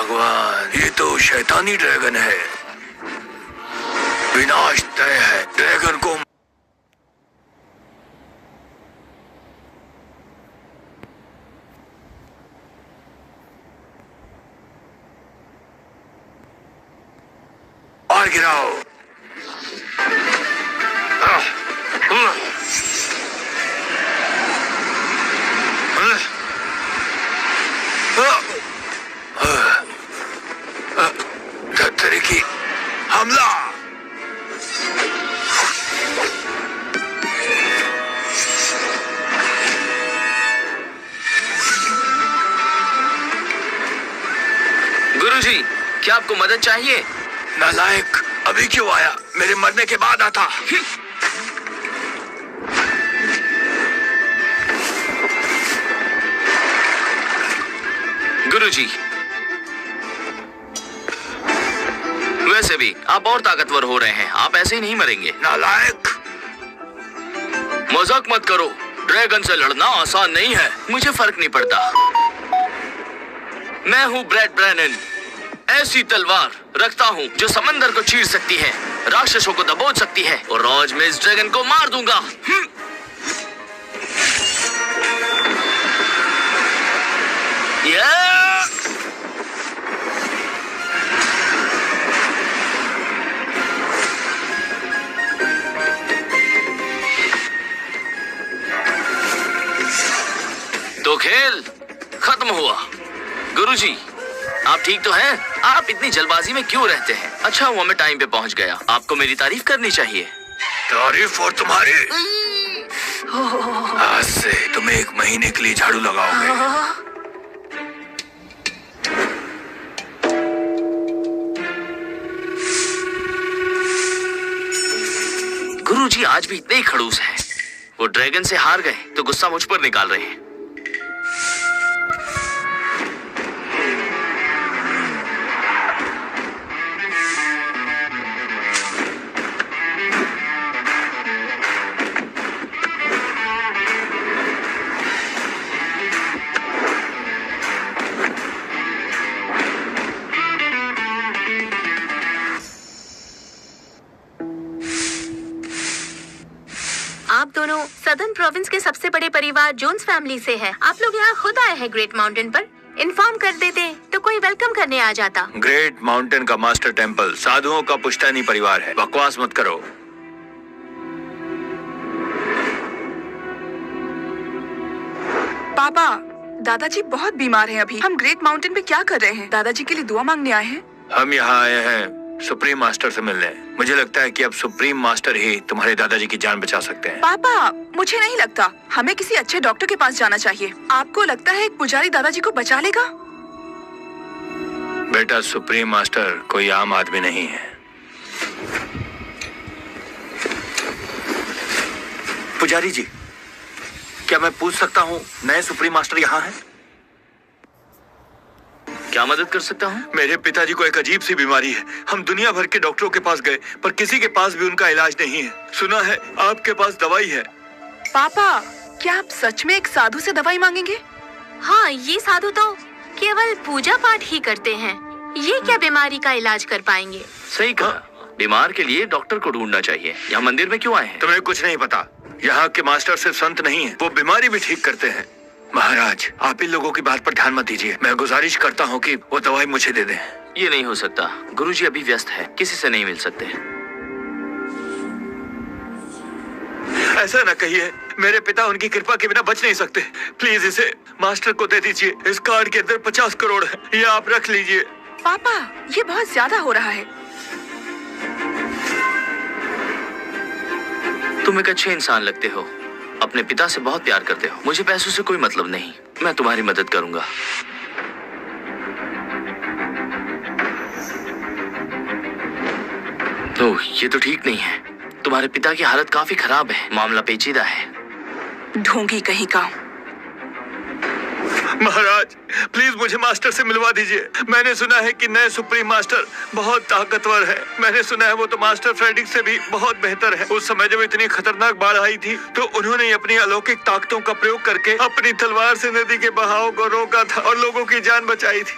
भगवान, ये तो शैतानी ड्रैगन है। विनाश तय है। ड्रैगन को और गिराओ। की हमला। गुरुजी, क्या आपको मदद चाहिए? नालायक, अभी क्यों आया? मेरे मरने के बाद आता। गुरुजी, वैसे भी आप और ताकतवर हो रहे हैं, आप ऐसे ही नहीं मरेंगे। नालायक, मजाक मत करो। ड्रैगन से लड़ना आसान नहीं है। मुझे फर्क नहीं पड़ता। मैं हूँ ब्रैड ब्रैनन। ऐसी तलवार रखता हूँ जो समंदर को चीर सकती है, राक्षसों को दबोच सकती है, और आज मैं इस ड्रैगन को मार दूंगा। तो खेल खत्म हुआ। गुरुजी, आप ठीक तो हैं? आप इतनी जल्दबाजी में क्यों रहते हैं? अच्छा हुआ मैं टाइम पे पहुंच गया। आपको मेरी तारीफ करनी चाहिए। तारीफ और तुम्हारी? आज से तुम 1 महीने के लिए झाड़ू लगाओगे। गुरुजी आज भी इतने ही खड़ूस हैं। वो ड्रैगन से हार गए तो गुस्सा मुझ पर निकाल रहे हैं। आप दोनों सदर्न प्रोविंस के सबसे बड़े परिवार जोन्स फैमिली से हैं। आप लोग यहाँ खुद आए हैं ग्रेट माउंटेन पर। इन्फॉर्म कर देते तो कोई वेलकम करने आ जाता। ग्रेट माउंटेन का मास्टर टेम्पल साधुओं का पुश्तैनी परिवार है। बकवास मत करो। पापा, दादाजी बहुत बीमार हैं अभी। हम ग्रेट माउंटेन पे क्या कर रहे हैं? दादाजी के लिए दुआ मांगने आए हैं। हम यहाँ आए हैं सुप्रीम मास्टर से मिलने। मुझे लगता है कि अब सुप्रीम मास्टर ही तुम्हारे दादाजी की जान बचा सकते हैं। पापा, मुझे नहीं लगता। हमें किसी अच्छे डॉक्टर के पास जाना चाहिए। आपको लगता है एक पुजारी दादाजी को बचा लेगा? बेटा, सुप्रीम मास्टर कोई आम आदमी नहीं है। पुजारी जी, क्या मैं पूछ सकता हूँ नए सुप्रीम मास्टर यहाँ हैं? क्या मदद कर सकता हूँ? मेरे पिताजी को एक अजीब सी बीमारी है। हम दुनिया भर के डॉक्टरों के पास गए पर किसी के पास भी उनका इलाज नहीं है। सुना है आपके पास दवाई है। पापा, क्या आप सच में एक साधु से दवाई मांगेंगे? हाँ, ये साधु तो केवल पूजा पाठ ही करते हैं। ये क्या बीमारी का इलाज कर पाएंगे? सही कहा। बीमार के लिए डॉक्टर को ढूंढना चाहिए। यहाँ मंदिर में क्यों आए हैं? तुम्हें कुछ नहीं पता। यहाँ के मास्टर सिर्फ संत नहीं है, वो बीमारी भी ठीक करते हैं। महाराज, आप इन लोगों की बात पर ध्यान मत दीजिए। मैं गुजारिश करता हूँ कि वो दवाई मुझे दे दें। ये नहीं हो सकता। गुरुजी अभी व्यस्त है, किसी से नहीं मिल सकते। ऐसा न कहिए। मेरे पिता उनकी कृपा के बिना बच नहीं सकते। प्लीज इसे मास्टर को दे दीजिए। इस कार्ड के अंदर 50 करोड़ है, ये आप रख लीजिए। पापा, ये बहुत ज्यादा हो रहा है। तुम एक अच्छे इंसान लगते हो, अपने पिता से बहुत प्यार करते हो। मुझे पैसों से कोई मतलब नहीं, मैं तुम्हारी मदद करूंगा। ओह, ये तो ठीक नहीं है। तुम्हारे पिता की हालत काफी खराब है। मामला पेचीदा है। ढोंगी कहीं का। महाराज, प्लीज मुझे मास्टर से मिलवा दीजिए। मैंने सुना है कि नए सुप्रीम मास्टर बहुत ताकतवर है। मैंने सुना है वो तो मास्टर फ्रेडरिक से भी बहुत बेहतर है। उस समय जब इतनी खतरनाक बाढ़ आई थी तो उन्होंने अपनी अलौकिक ताकतों का प्रयोग करके अपनी तलवार से नदी के बहाव को रोका था और लोगों की जान बचाई थी।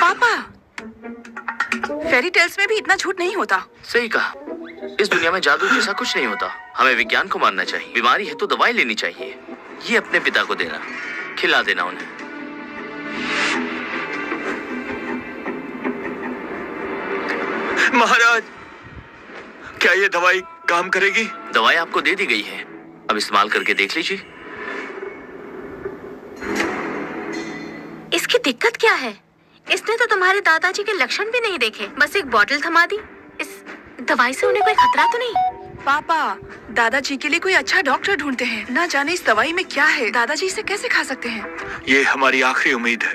पापा, फेरी टेल्स में भी इतना झूठ नहीं होता। सही कहा। इस दुनिया में जादू जैसा कुछ नहीं होता। हमें विज्ञान को मानना चाहिए। बीमारी है तो दवाई लेनी चाहिए। ये अपने पिता को देना, खिला देना उन्हें। महाराज, क्या ये दवाई काम करेगी? दवाई आपको दे दी गई है, अब इस्तेमाल करके देख लीजिए। इसकी दिक्कत क्या है? इसने तो तुम्हारे दादाजी के लक्षण भी नहीं देखे, बस एक बोतल थमा दी। इस दवाई से उन्हें कोई खतरा तो नहीं? पापा, दादाजी के लिए कोई अच्छा डॉक्टर ढूंढते हैं। ना जाने इस दवाई में क्या है, दादाजी इसे कैसे खा सकते हैं? ये हमारी आखिरी उम्मीद है।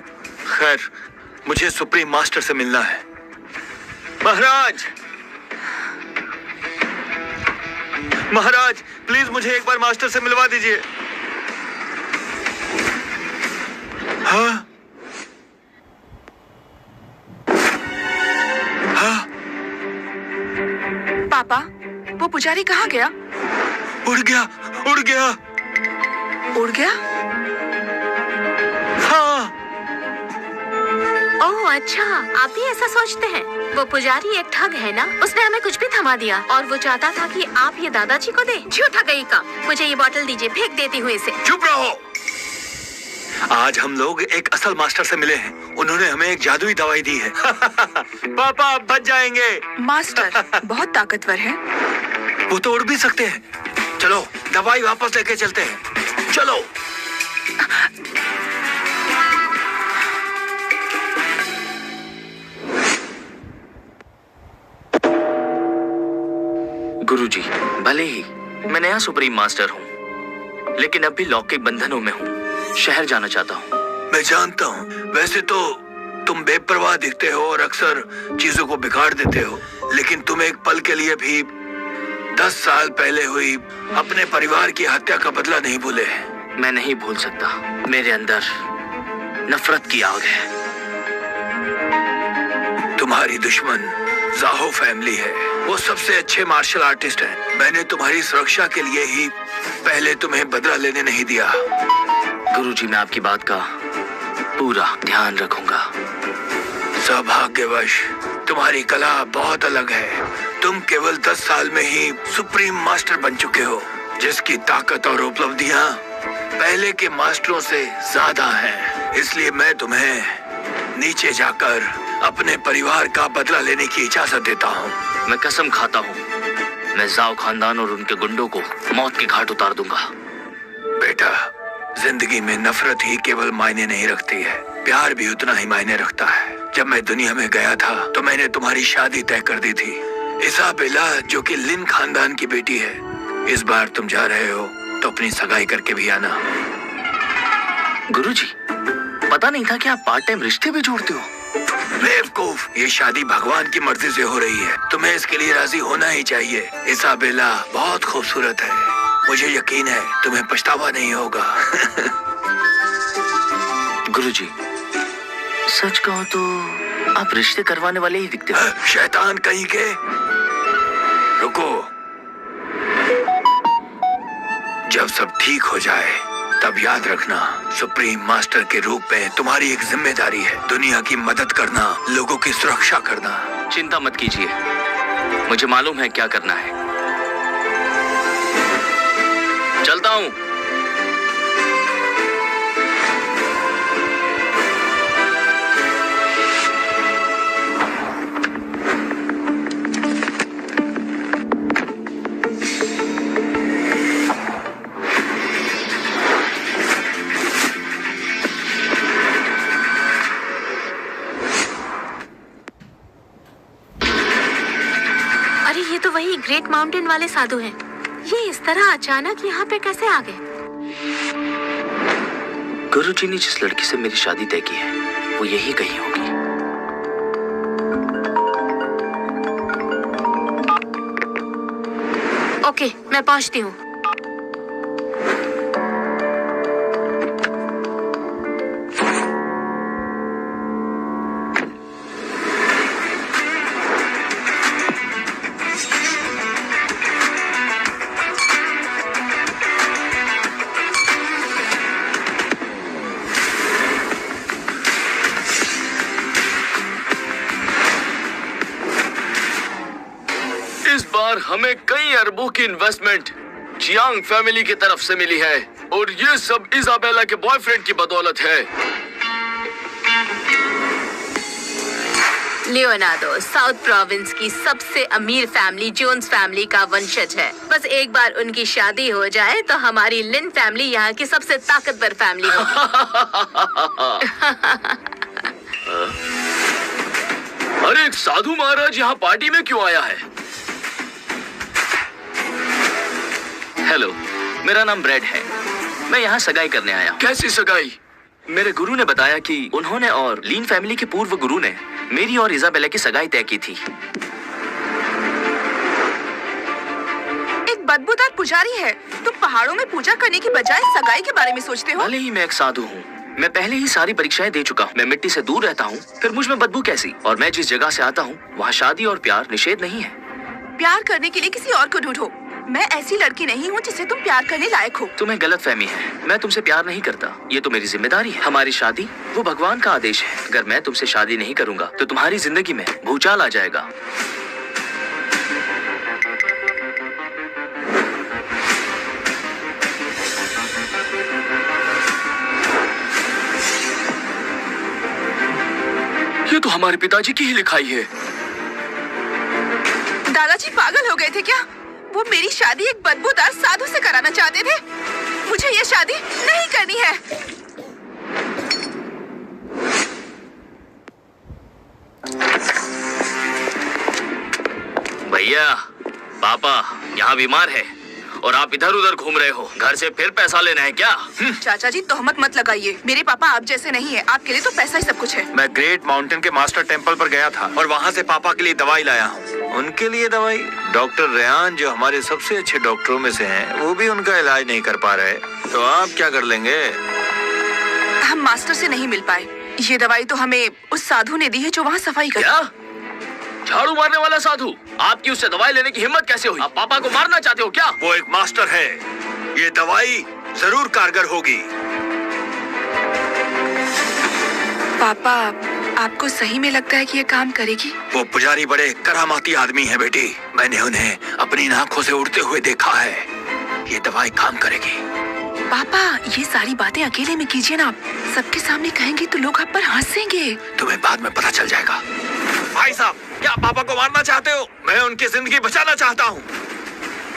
खैर, मुझे सुप्रीम मास्टर से मिलना है। महाराज, महाराज, प्लीज मुझे एक बार मास्टर से मिलवा दीजिए। हाँ? हाँ? पापा, वो पुजारी कहाँ गया? उड़ गया, उड़ गया। उड़ गया? हाँ। ओह अच्छा, आप भी ऐसा सोचते हैं। वो पुजारी एक ठग है ना, उसने हमें कुछ भी थमा दिया और वो चाहता था कि आप ये दादाजी को दे। झूठा कहीं का। मुझे ये बोतल दीजिए, फेंक देती हूँ इसे। चुप रहो। आज हम लोग एक असल मास्टर से मिले हैं। उन्होंने हमें एक जादुई दवाई दी है। पापा, आप बच जाएंगे। मास्टर बहुत ताकतवर है। वो तो उड़ भी सकते हैं। चलो, दवाई वापस लेके चलते हैं। चलो। गुरुजी, भले ही मैं नया सुप्रीम मास्टर हूँ, लेकिन अब भी लॉक के बंधनों में हूँ। शहर जाना चाहता हूँ। मैं जानता हूँ, वैसे तो तुम बेपरवाह दिखते हो और अक्सर चीजों को बिगाड़ देते हो, लेकिन तुम एक पल के लिए भी 10 साल पहले हुई अपने परिवार की हत्या का बदला नहीं भूले। मैं नहीं भूल सकता। मेरे अंदर नफरत की आग है। तुम्हारी दुश्मन जाहो फैमिली है। वो सबसे अच्छे मार्शल आर्टिस्ट हैं। मैंने तुम्हारी सुरक्षा के लिए ही पहले तुम्हें बदला लेने नहीं दिया। गुरुजी, मैं आपकी बात का पूरा ध्यान रखूंगा। सौभाग्यवश तुम्हारी कला बहुत अलग है। तुम केवल 10 साल में ही सुप्रीम मास्टर बन चुके हो, जिसकी ताकत और उपलब्धियां पहले के मास्टरों से ज्यादा हैं। इसलिए मैं तुम्हें नीचे जाकर अपने परिवार का बदला लेने की इजाजत देता हूँ। मैं कसम खाता हूँ, मैं जाओ खानदान और उनके गुंडों को मौत के घाट उतार दूंगा। बेटा, जिंदगी में नफरत ही केवल मायने नहीं रखती है, प्यार भी उतना ही मायने रखता है। जब मैं दुनिया में गया था तो मैंने तुम्हारी शादी तय कर दी थी, इसाबेला, जो कि लिन खानदान की बेटी है। इस बार तुम जा रहे हो तो अपनी सगाई करके भी आना। गुरुजी, पता नहीं था कि आप पार्ट टाइम रिश्ते भी जोड़ते हो। बेवकूफ, ये शादी भगवान की मर्जी से हो रही है। तुम्हें इसके लिए राजी होना ही चाहिए। इसाबेला बहुत खूबसूरत है। मुझे यकीन है तुम्हें पछतावा नहीं होगा। गुरुजी, सच कहो तो आप रिश्ते करवाने वाले ही दिखते हो। शैतान कहीं के। रुको, जब सब ठीक हो जाए तब याद रखना, सुप्रीम मास्टर के रूप में तुम्हारी एक जिम्मेदारी है, दुनिया की मदद करना, लोगों की सुरक्षा करना। चिंता मत कीजिए, मुझे मालूम है क्या करना है। चलता हूँ। ये तो वही ग्रेट माउंटेन वाले साधु हैं। ये इस तरह अचानक यहाँ पे कैसे आ गए? गुरुजी ने जिस लड़की से मेरी शादी तय की है वो यही कहीं होगी। ओके, मैं पहुँचती हूँ। बार हमें कई अरबों की इन्वेस्टमेंट चियांग फैमिली की तरफ से मिली है और ये सब इजाबेला के बॉयफ्रेंड की बदौलत है। लियोनार्डो साउथ प्रोविंस की सबसे अमीर फैमिली जोन्स फैमिली का वंशज है। बस एक बार उनकी शादी हो जाए तो हमारी लिन फैमिली यहाँ की सबसे ताकतवर फैमिली होगी। अरे एक साधु महाराज यहाँ पार्टी में क्यों आया है? हेलो, मेरा नाम ब्रेड है। मैं यहाँ सगाई करने आया हूँ। कैसी सगाई? मेरे गुरु ने बताया कि उन्होंने और लीन फैमिली के पूर्व गुरु ने मेरी और इजाबेला की सगाई तय की थी। एक बदबूदार पुजारी है, तुम पहाड़ों में पूजा करने की बजाय सगाई के बारे में सोचते हो? भले ही मैं एक साधु हूँ, मैं पहले ही सारी परीक्षाएं दे चुका हूँ। मैं मिट्टी से दूर रहता हूँ, फिर मुझ में बदबू कैसी? और मैं जिस जगह से आता हूँ वहाँ शादी और प्यार निषेध नहीं है। प्यार करने के लिए किसी और को ढूंढो। मैं ऐसी लड़की नहीं हूँ जिसे तुम प्यार करने लायक हो। तुम्हें गलतफहमी है, मैं तुमसे प्यार नहीं करता। ये तो मेरी जिम्मेदारी है। हमारी शादी वो भगवान का आदेश है। अगर मैं तुमसे शादी नहीं करूंगा तो तुम्हारी जिंदगी में भूचाल आ जाएगा। ये तो हमारे पिताजी की ही लिखाई है। दादाजी पागल हो गए थे क्या? वो मेरी शादी एक बदबूदार साधु से कराना चाहते थे। मुझे ये शादी नहीं करनी है। भैया, पापा यहाँ बीमार है और आप इधर उधर घूम रहे हो। घर से फिर पैसा लेना है क्या? चाचा जी तोहमत मत लगाइए। मेरे पापा आप जैसे नहीं है। आपके लिए तो पैसा ही सब कुछ है। मैं ग्रेट माउंटेन के मास्टर टेम्पल पर गया था और वहाँ से पापा के लिए दवाई लाया हूँ। उनके लिए दवाई? डॉक्टर रेहान जो हमारे सबसे अच्छे डॉक्टरों में से हैं, वो भी उनका इलाज नहीं कर पा रहे। तो आप क्या कर लेंगे? हम मास्टर से नहीं मिल पाए। ये दवाई तो हमें उस साधु ने दी है जो वहाँ सफाई कर। क्या? झाड़ू मारने वाला साधु? आपकी उससे दवाई लेने की हिम्मत कैसे हुई? आप पापा को मारना चाहते हो क्या? वो एक मास्टर है। ये दवाई जरूर कारगर होगी। पापा, आपको सही में लगता है कि ये काम करेगी? वो पुजारी बड़े करामाती आदमी है बेटी। मैंने उन्हें अपनी आंखों से उड़ते हुए देखा है। ये दवाई काम करेगी। पापा, ये सारी बातें अकेले में कीजिए ना। सबके सामने कहेंगे तो लोग आप पर हंसेंगे। तुम्हें बाद में पता चल जाएगा। भाई साहब, क्या पापा को मारना चाहते हो? मैं उनकी जिंदगी बचाना चाहता हूँ।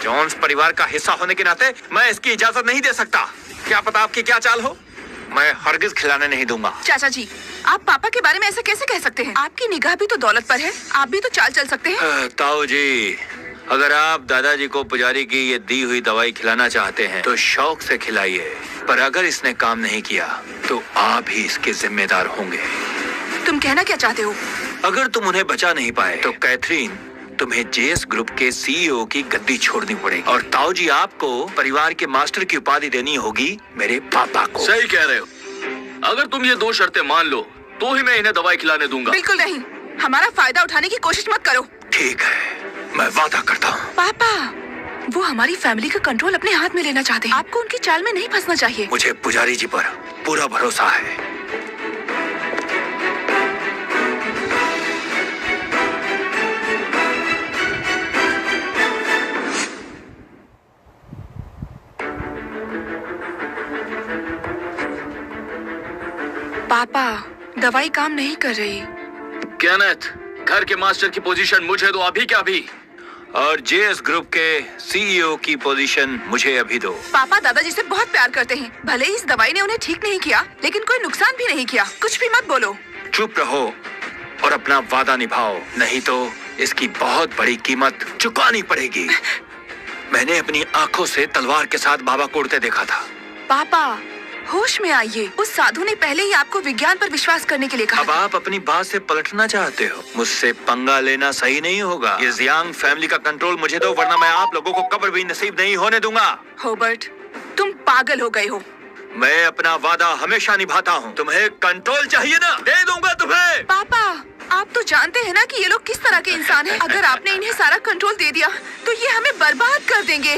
जॉन्स परिवार का हिस्सा होने के नाते मैं इसकी इजाजत नहीं दे सकता। क्या पता आपकी क्या चाल हो? मैं हरगिज खिलाने नहीं दूंगा। चाचा जी, आप पापा के बारे में ऐसे कैसे कह सकते हैं? आपकी निगाह भी तो दौलत पर है। आप भी तो चाल चल सकते हैं। ताऊ जी, अगर आप दादाजी को पुजारी की ये दी हुई दवाई खिलाना चाहते हैं तो शौक से खिलाइए, पर अगर इसने काम नहीं किया तो आप ही इसके जिम्मेदार होंगे। तुम कहना क्या चाहते हो? अगर तुम उन्हें बचा नहीं पाए तो कैथरीन, तुम्हें जेएस ग्रुप के सीईओ की गद्दी छोड़नी पड़ेगी और ताऊ जी आपको परिवार के मास्टर की उपाधि देनी होगी मेरे पापा को। सही कह रहे हो। अगर तुम ये दो शर्तें मान लो तो ही मैं इन्हें दवाई खिलाने दूंगा। बिल्कुल नहीं। हमारा फायदा उठाने की कोशिश मत करो। ठीक है, मैं वादा करता हूँ। पापा, वो हमारी फैमिली का कंट्रोल अपने हाथ में लेना चाहते हैं। आपको उनकी चाल में नहीं फंसना चाहिए। मुझे पुजारी जी पर पूरा भरोसा है। पापा, दवाई काम नहीं कर रही। केनेथ, घर के मास्टर की पोजीशन मुझे दो अभी क्या अभी। और जेएस ग्रुप के सीईओ की पोजीशन मुझे अभी दो। पापा दादाजी से बहुत प्यार करते हैं। भले ही इस दवाई ने उन्हें ठीक नहीं किया, लेकिन कोई नुकसान भी नहीं किया। कुछ भी मत बोलो। चुप रहो और अपना वादा निभाओ, नहीं तो इसकी बहुत बड़ी कीमत चुकानी पड़ेगी। मैंने अपनी आंखों से तलवार के साथ बाबा को उड़ते देखा था। पापा, होश में आइए। उस साधु ने पहले ही आपको विज्ञान पर विश्वास करने के लिए कहा। अब आप अपनी बात से पलटना चाहते हो। मुझसे पंगा लेना सही नहीं होगा। ये जियांग फैमिली का कंट्रोल मुझे दो, वरना मैं आप लोगों को कब्र भी नसीब नहीं होने दूंगा। होबर्ट, तुम पागल हो गए हो। मैं अपना वादा हमेशा निभाता हूँ। तुम्हें कंट्रोल चाहिए ना, दे दूंगा तुम्हें। पापा, आप तो जानते हैं ना कि ये लोग किस तरह के इंसान हैं। अगर आपने इन्हें सारा कंट्रोल दे दिया तो ये हमें बर्बाद कर देंगे।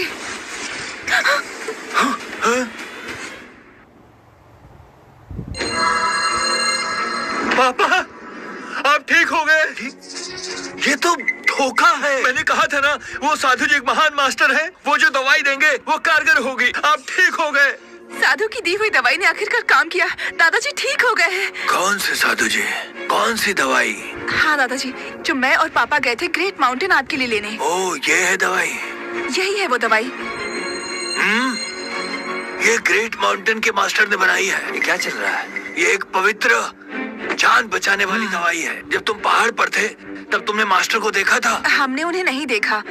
पापा, आप ठीक हो गए? ये तो धोखा है। मैंने कहा था ना, वो साधु जी एक महान मास्टर है। वो जो दवाई देंगे वो कारगर होगी। आप ठीक हो गए। साधु की दी हुई दवाई ने आखिरकार काम किया। दादाजी ठीक हो गए हैं। कौन से साधु जी? कौन सी दवाई? हाँ दादाजी, जो मैं और पापा गए थे ग्रेट माउंटेन आपके लिए लेने। ओ, ये है दवाई। यही है वो दवाई। ये ग्रेट माउंटेन के मास्टर ने बनाई है। ये क्या चल रहा है? ये एक पवित्र जान बचाने वाली दवाई है। जब तुम पहाड़ पर थे तब तुमने मास्टर को देखा था? हमने उन्हें नहीं देखा।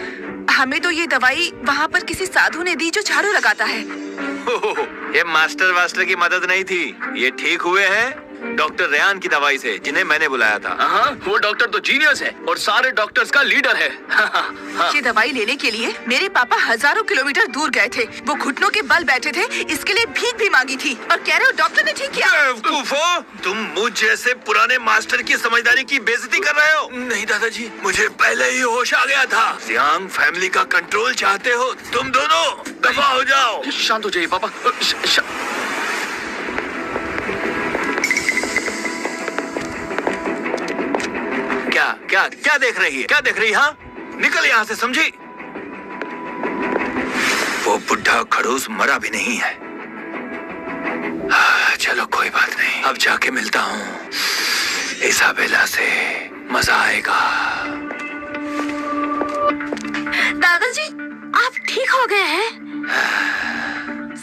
हमें तो ये दवाई वहाँ पर किसी साधु ने दी जो झाड़ू लगाता है। ये मास्टर की मदद नहीं थी। ये ठीक हुए हैं डॉक्टर रेयान की दवाई से, जिन्हें मैंने बुलाया था। हाँ, वो डॉक्टर तो जीनियस है और सारे डॉक्टर्स का लीडर है। ये दवाई लेने के लिए मेरे पापा हजारों किलोमीटर दूर गए थे। वो घुटनों के बल बैठे थे, इसके लिए भीख भी मांगी थी और कह रहे हो डॉक्टर ने ठीक किया। बेवकूफो, तुम मुझ जैसे पुराने मास्टर की समझदारी की बेइज्जती कर रहे हो। नहीं दादाजी, मुझे पहले ही होश आ गया था। सियांग फैमिली का कंट्रोल चाहते हो तुम दोनों, दफा हो जाओ। शांत हो जाइए पापा। क्या देख रही है? क्या देख रही है? हाँ, निकल यहाँ से, समझी? वो बुढ़ा खड़ूस मरा भी नहीं है। चलो कोई बात नहीं, अब जाके मिलता हूँ इसाबेला से। मजा आएगा। दादाजी, आप ठीक हो गए हैं?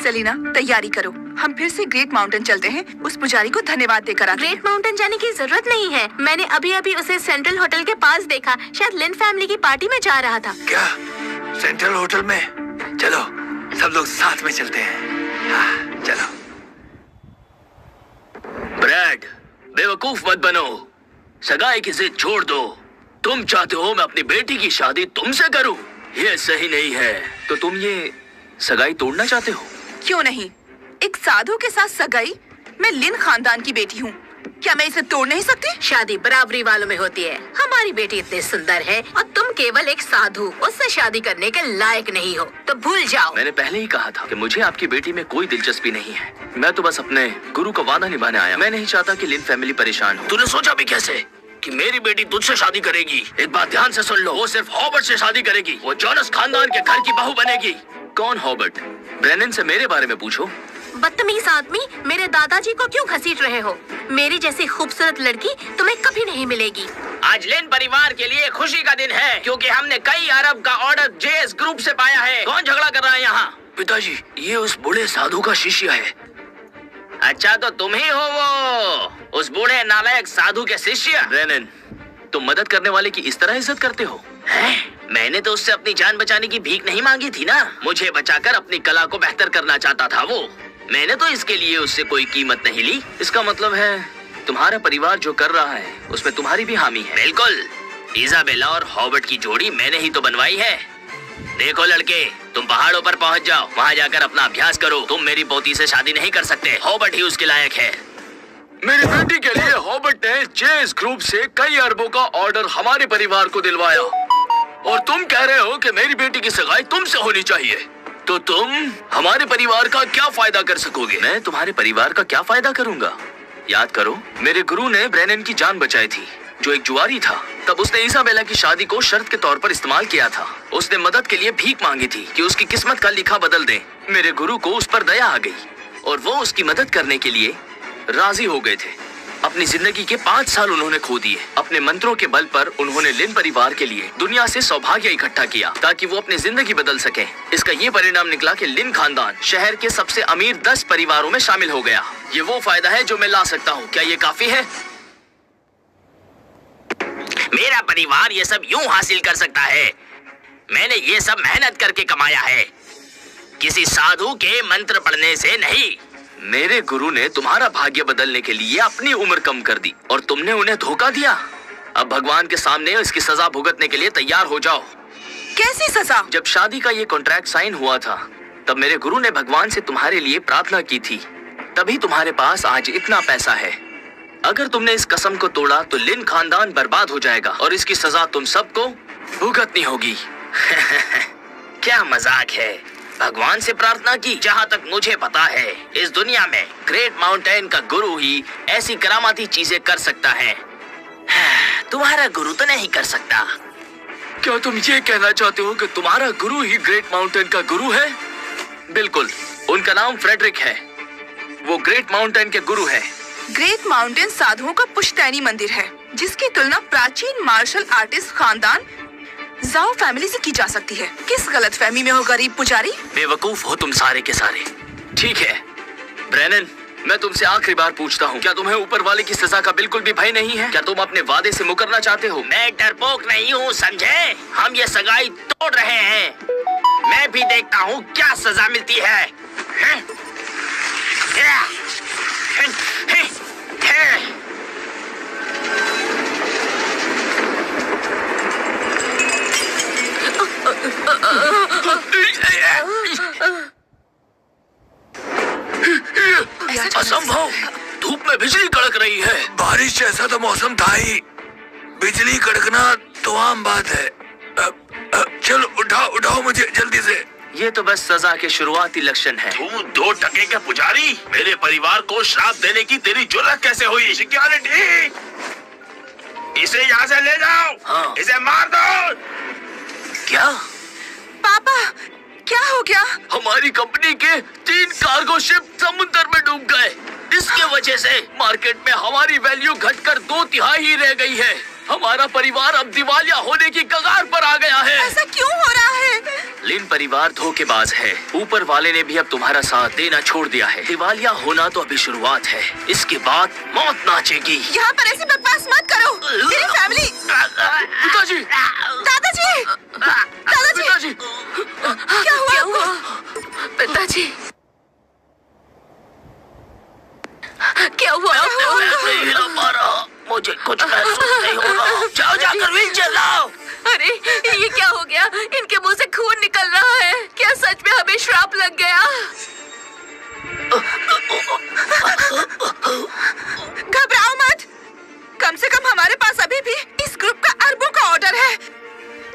सेलिना, तैयारी करो, हम फिर से ग्रेट माउंटेन चलते हैं। उस पुजारी को धन्यवाद देकर आते हैं। ग्रेट माउंटेन जाने की जरूरत नहीं है। मैंने अभी अभी उसे सेंट्रल होटल के पास देखा। शायद लिन फैमिली की पार्टी में जा रहा था। क्या सेंट्रल होटल में? चलो सब लोग साथ में चलते हैं। हाँ, चलो। ब्रैड, बेवकूफ मत बनो। सगाई की जिद छोड़ दो। तुम चाहते हो मैं अपनी बेटी की शादी तुमसे करूं? ये सही नहीं है। तो तुम ये सगाई तोड़ना चाहते हो? क्यों नहीं, एक साधु के साथ सगाई? मैं लिन खानदान की बेटी हूँ, क्या मैं इसे तोड़ नहीं सकती? शादी बराबरी वालों में होती है। हमारी बेटी इतनी सुंदर है और तुम केवल एक साधु, उससे शादी करने के लायक नहीं हो, तो भूल जाओ। मैंने पहले ही कहा था कि मुझे आपकी बेटी में कोई दिलचस्पी नहीं है। मैं तो बस अपने गुरु का वादा निभाने आया। मैं नहीं चाहता कि लिन फैमिली परेशान हो। तूने सोचा भी कैसे कि मेरी बेटी तुझसे शादी करेगी? एक बात ध्यान से सुन लो, वो सिर्फ हॉबर्ट से शादी करेगी। वो जॉनस खानदान के घर की बहू बनेगी। कौन हॉबर्ट? ब्रेनन से मेरे बारे में पूछो। बदतमीज आदमी, मेरे दादाजी को क्यों घसीट रहे हो? मेरी जैसी खूबसूरत लड़की तुम्हें कभी नहीं मिलेगी। आज लिन परिवार के लिए खुशी का दिन है, क्योंकि हमने कई अरब का ऑर्डर जेएस ग्रुप से पाया है। कौन झगड़ा कर रहा है यहाँ? पिताजी, ये उस बूढ़े साधु का शिष्य है। अच्छा, तो तुम ही हो वो उस बूढ़े नालायक साधु के शिष्य? ब्रेनन, तुम मदद करने वाले की इस तरह इज्जत करते हो? मैंने तो उससे अपनी जान बचाने की भीख नहीं मांगी थी ना। मुझे बचाकर अपनी कला को बेहतर करना चाहता था वो। मैंने तो इसके लिए उससे कोई कीमत नहीं ली। इसका मतलब है तुम्हारा परिवार जो कर रहा है उसमें तुम्हारी भी हामी है। बिल्कुल, इजाबेला और हॉबर्ट की जोड़ी मैंने ही तो बनवाई है। देखो लड़के, तुम पहाड़ों पर पहुंच जाओ, वहां जाकर अपना अभ्यास करो। तुम मेरी पोती से शादी नहीं कर सकते, हॉबर्ट ही उसके लायक है। मेरी बेटी के लिए हॉबर्ट ने जेएस ग्रुप से कई अरबों का ऑर्डर हमारे परिवार को दिलवाया, और तुम कह रहे हो कि मेरी बेटी की सगाई तुमसे होनी चाहिए। तो तुम हमारे परिवार का क्या फायदा कर सकोगे? मैं तुम्हारे परिवार का क्या फायदा करूंगा? याद करो, मेरे गुरु ने ब्रेनन की जान बचाई थी, जो एक जुआरी था। तब उसने इसाबेला की शादी को शर्त के तौर पर इस्तेमाल किया था। उसने मदद के लिए भीख मांगी थी कि उसकी किस्मत का लिखा बदल दे। मेरे गुरु को उस पर दया आ गई और वो उसकी मदद करने के लिए राजी हो गए थे। अपनी जिंदगी के 5 साल उन्होंने खो दिए। अपने मंत्रों के बल पर उन्होंने लिन परिवार के लिए दुनिया से सौभाग्य इकट्ठा किया ताकि वो अपनी जिंदगी बदल सके। इसका ये परिणाम निकला कि लिन खानदान शहर के सबसे अमीर 10 परिवारों में शामिल हो गया। ये वो फायदा है जो मैं ला सकता हूँ। क्या ये काफी है? मेरा परिवार ये सब यूं हासिल कर सकता है। मैंने ये सब मेहनत करके कमाया है, किसी साधु के मंत्र पढ़ने से नहीं। मेरे गुरु ने तुम्हारा भाग्य बदलने के लिए अपनी उम्र कम कर दी और तुमने उन्हें धोखा दिया। अब भगवान के सामने इसकी सजा भुगतने के लिए तैयार हो जाओ। कैसी सजा? जब शादी का ये कॉन्ट्रैक्ट साइन हुआ था तब मेरे गुरु ने भगवान से तुम्हारे लिए प्रार्थना की थी, तभी तुम्हारे पास आज इतना पैसा है। अगर तुमने इस कसम को तोड़ा तो लिन खानदान बर्बाद हो जाएगा और इसकी सजा तुम सबको भुगतनी होगी। क्या मजाक है? भगवान से प्रार्थना की? जहाँ तक मुझे पता है इस दुनिया में ग्रेट माउंटेन का गुरु ही ऐसी करामाती चीजें कर सकता है। तुम्हारा गुरु तो नहीं कर सकता। क्या तुम ये कहना चाहते हो कि तुम्हारा गुरु ही ग्रेट माउंटेन का गुरु है? बिल्कुल, उनका नाम फ्रेडरिक है। वो ग्रेट माउंटेन के गुरु है। ग्रेट माउंटेन साधुओं का पुश्तैनी मंदिर है, जिसकी तुलना प्राचीन मार्शल आर्टिस्ट खानदान जाओ फैमिली से की जा सकती है। किस गलतफहमी में हो गरीब पुजारी? बेवकूफ हो तुम सारे के सारे। ठीक है ब्रेनन, मैं तुमसे आखिरी बार पूछता हूँ, क्या तुम्हें ऊपर वाले की सजा का बिल्कुल भी भय नहीं है? क्या तुम अपने वादे से मुकरना चाहते हो? मैं डरपोक नहीं हूँ, समझे? हम ये सगाई तोड़ रहे हैं। मैं भी देखता हूँ क्या सजा मिलती है। असंभव, धूप में बिजली कड़क रही है। बारिश जैसा तो मौसम था ही, बिजली कड़कना तो आम बात है। चलो उठाओ मुझे जल्दी से। ये तो बस सजा के शुरुआती लक्षण है। तू 2 टके का पुजारी, मेरे परिवार को श्राप देने की तेरी जुर्रत कैसे हुई? सिक्योरिटी, इसे यहाँ से ले जाओ। हाँ। इसे मार दो। क्या? पापा, क्या हो गया? हमारी कंपनी के 3 कार्गो शिप समुद्र में डूब गए। इसके वजह से मार्केट में हमारी वैल्यू घटकर 2/3 ही रह गई है। हमारा परिवार अब दिवालिया होने की कगार पर आ गया है। ऐसा क्यों हो रहा है? लिन परिवार धोखेबाज है। ऊपर वाले ने भी अब तुम्हारा साथ देना छोड़ दिया है। दिवालिया होना तो अभी शुरुआत है, इसके बाद मौत नाचेगी। यहाँ पर ऐसी बकवास मत करो। मेरी फैमिली। पिताजी, दादाजी, दादाजी, पिताजी, क्या हुआ? पिताजी, क्या हुआ? मैं नहीं हिला पा रहा, मुझे कुछ महसूस नहीं हो रहा। जाओ जाकर व्हीलचेयर लाओ। अरे ये क्या हो गया? इनके मुंह से खून निकल रहा है। क्या सच में हमें श्राप लग गया? घबराओ मत, कम से कम हमारे पास अभी भी इस ग्रुप का अरबों का ऑर्डर है।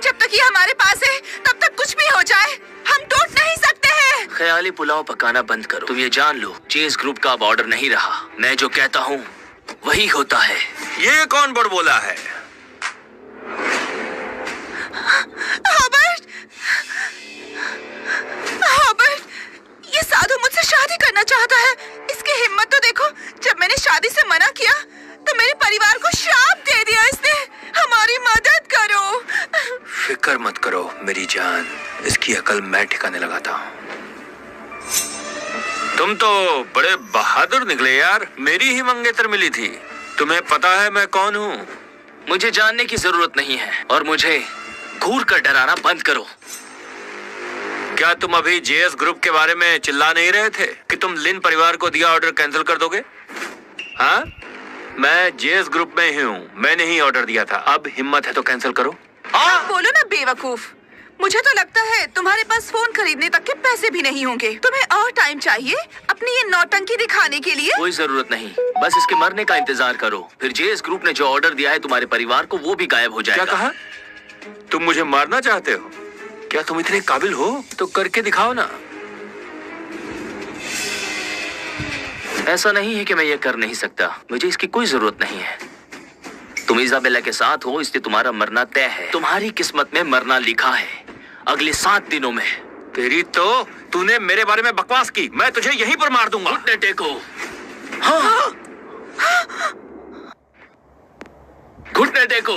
जब तक ये हमारे पास है तब तक कुछ भी हो जाए हम टूट नहीं सकते हैं। ख्याली पुलाव पकाना बंद करो। तुम ये जान लो, चेस ग्रुप का अब ऑर्डर नहीं रहा। मैं जो कहता हूँ वही होता है। ये कौन बड़ बोला है? हॉबर्ट, हॉबर्ट, ये साधु मुझसे शादी करना चाहता है। इसकी हिम्मत तो देखो। जब मैंने शादी से मना किया तो मेरे परिवार को श्राप दे दिया इसने। हमारी मदद करो। फिक्र मत करो मेरी जान, इसकी अकल मैं ठिकाने लगाता हूँ। तुम तो बड़े बहादुर निकले यार। मेरी ही मंगेतर मिली थी। तुम्हें पता है मैं कौन हूँ? मुझे जानने की जरूरत नहीं है, और मुझे घूर कर डराना बंद करो। क्या तुम अभी जेएस ग्रुप के बारे में चिल्ला नहीं रहे थे कि तुम लिन परिवार को दिया ऑर्डर कैंसिल कर दोगे? हाँ, मैं जेएस ग्रुप में ही हूँ। मैंने ही ऑर्डर दिया था। अब हिम्मत है तो कैंसिल करो। हाँ? बोलो ना बेवकूफ। मुझे तो लगता है तुम्हारे पास फोन खरीदने तक के पैसे भी नहीं होंगे। तुम्हें और टाइम चाहिए अपनी ये नौटंकी दिखाने के लिए? कोई जरूरत नहीं, बस इसके मरने का इंतजार करो। फिर जेएस ग्रुप ने जो ऑर्डर दिया है तुम्हारे परिवार को, वो भी गायब हो जाएगा। क्या कहा? तुम मुझे मारना चाहते हो? क्या तुम इतने काबिल हो? तो करके दिखाओ ना। ऐसा नहीं है कि मैं ये कर नहीं सकता, मुझे इसकी कोई जरूरत नहीं है। तुम इजाबेला के साथ हो, इसलिए तुम्हारा मरना तय है। तुम्हारी किस्मत में मरना लिखा है अगले 7 दिनों में। तेरी तो, तूने मेरे बारे में बकवास की। मैं तुझे यहीं पर मार दूंगा। घुटने टेको। हाँ, घुटने टेको।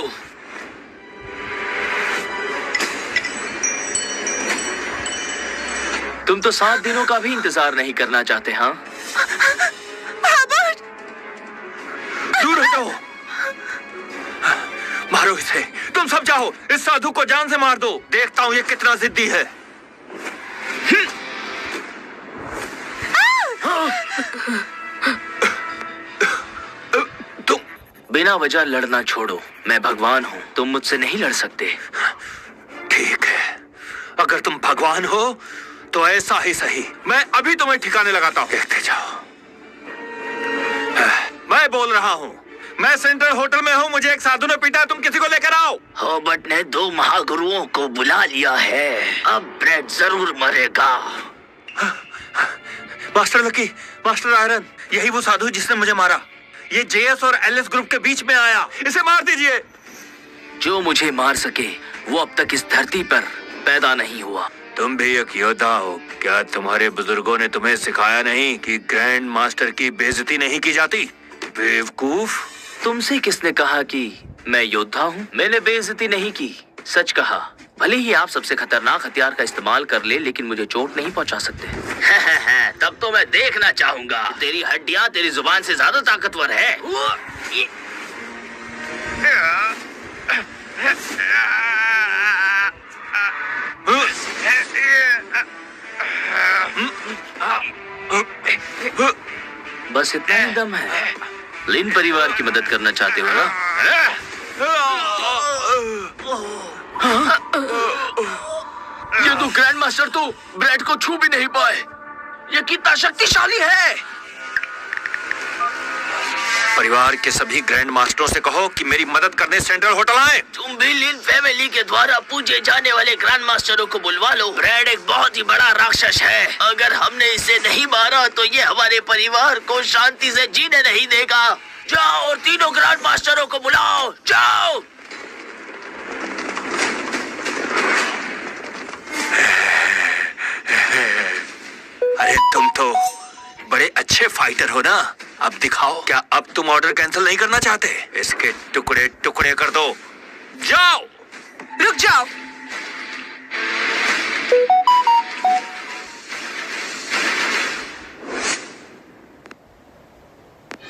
तुम तो 7 दिनों का भी इंतजार नहीं करना चाहते? हाँ, दूर हटो। मारो इसे। तुम सब जाओ, इस साधु को जान से मार दो। देखता हूँ ये कितना जिद्दी है। तुम बिना वजह लड़ना छोड़ो। मैं भगवान हूँ, तुम मुझसे नहीं लड़ सकते। ठीक है, अगर तुम भगवान हो तो ऐसा ही सही। मैं अभी तुम्हें ठिकाने लगाता हूँ। देखते जाओ। मैं बोल रहा हूँ, मैं सेंट्रल होटल में हूँ। मुझे एक साधु ने पीटा। तुम किसी को लेकर आओ। हॉबर्ट ने 2 महागुरुओं को बुला लिया है। अब ब्रेड जरूर मरेगा। मास्टर लकी, मास्टर आयरन, यही वो साधु जिसने मुझे मारा। ये जेएस और एलएस ग्रुप के बीच में आया। इसे मार दीजिए। जो मुझे मार सके वो अब तक इस धरती पर पैदा नहीं हुआ। तुम भी एक योद्धा हो। क्या तुम्हारे बुजुर्गों ने तुम्हें सिखाया नहीं कि ग्रैंड मास्टर की बेइज्जती नहीं की जाती? बेवकूफ। तुमसे किसने कहा कि मैं योद्धा हूँ? मैंने बेइज्जती नहीं की, सच कहा। भले ही आप सबसे खतरनाक हथियार का इस्तेमाल कर ले, लेकिन मुझे चोट नहीं पहुंचा सकते। तब तो मैं देखना चाहूंगा तेरी हड्डियां तेरी जुबान से ज्यादा ताकतवर है। बस इतना ही दम है। लिन परिवार की मदद करना चाहते हो ना? ये तो ग्रैंड मास्टर तो ब्रेड को छू भी नहीं पाए। ये कितना शक्तिशाली है। परिवार के सभी ग्रैंड मास्टरों से कहो कि मेरी मदद करने सेंट्रल होटल आए। तुम भी लिन फैमिली के द्वारा पूजे जाने वाले ग्रैंड मास्टरों को बुलवा लो। ब्रेड एक बहुत ही बड़ा राक्षस है। अगर हमने इसे नहीं मारा तो ये हमारे परिवार को शांति से जीने नहीं देगा। जाओ और तीनों ग्रैंड मास्टरों को बुलाओ, जाओ। अरे तुम तो बड़े अच्छे फाइटर हो ना। अब दिखाओ, क्या अब तुम ऑर्डर कैंसिल नहीं करना चाहते? इसके टुकड़े टुकड़े कर दो। जाओ। रुक जाओ।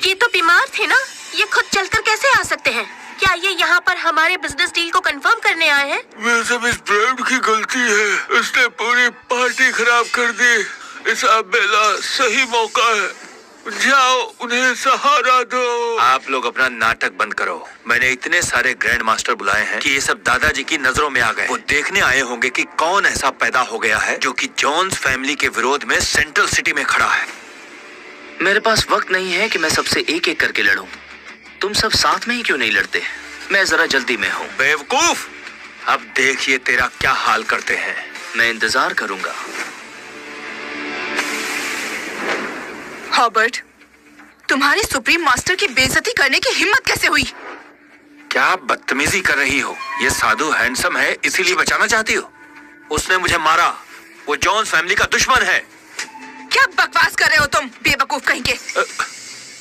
ये तो बीमार थे ना, ये खुद चलकर कैसे आ सकते हैं? क्या ये यहाँ पर हमारे बिजनेस डील को कंफर्म करने आए हैं? ये सब इस ब्रेड की गलती है। इसने पूरी पार्टी खराब कर दी। इसाबेला सही मौका है। जाओ, उन्हें सहारा दो। आप लोग अपना नाटक बंद करो। मैंने इतने सारे ग्रैंड मास्टर बुलाए हैं कि ये सब दादाजी की नजरों में आ गए। वो देखने आए होंगे कि कौन ऐसा पैदा हो गया है जो कि जॉन्स फैमिली के विरोध में सेंट्रल सिटी में खड़ा है। मेरे पास वक्त नहीं है कि मैं सबसे एक एक करके लड़ूं। तुम सब साथ में ही क्यों नहीं लड़ते? मैं जरा जल्दी में हूँ। बेवकूफ, अब देखिए तेरा क्या हाल करते हैं। मैं इंतजार करूंगा। हॉबर्ट, तुम्हारे सुप्रीम मास्टर की बेइज्जती करने की हिम्मत कैसे हुई? क्या बदतमीजी कर रही हो? ये साधु हैंडसम है, इसीलिए बचाना चाहती हो? उसने मुझे मारा। वो जॉन्स फैमिली का दुश्मन है। क्या बकवास कर रहे हो तुम, बेवकूफ कहीं के?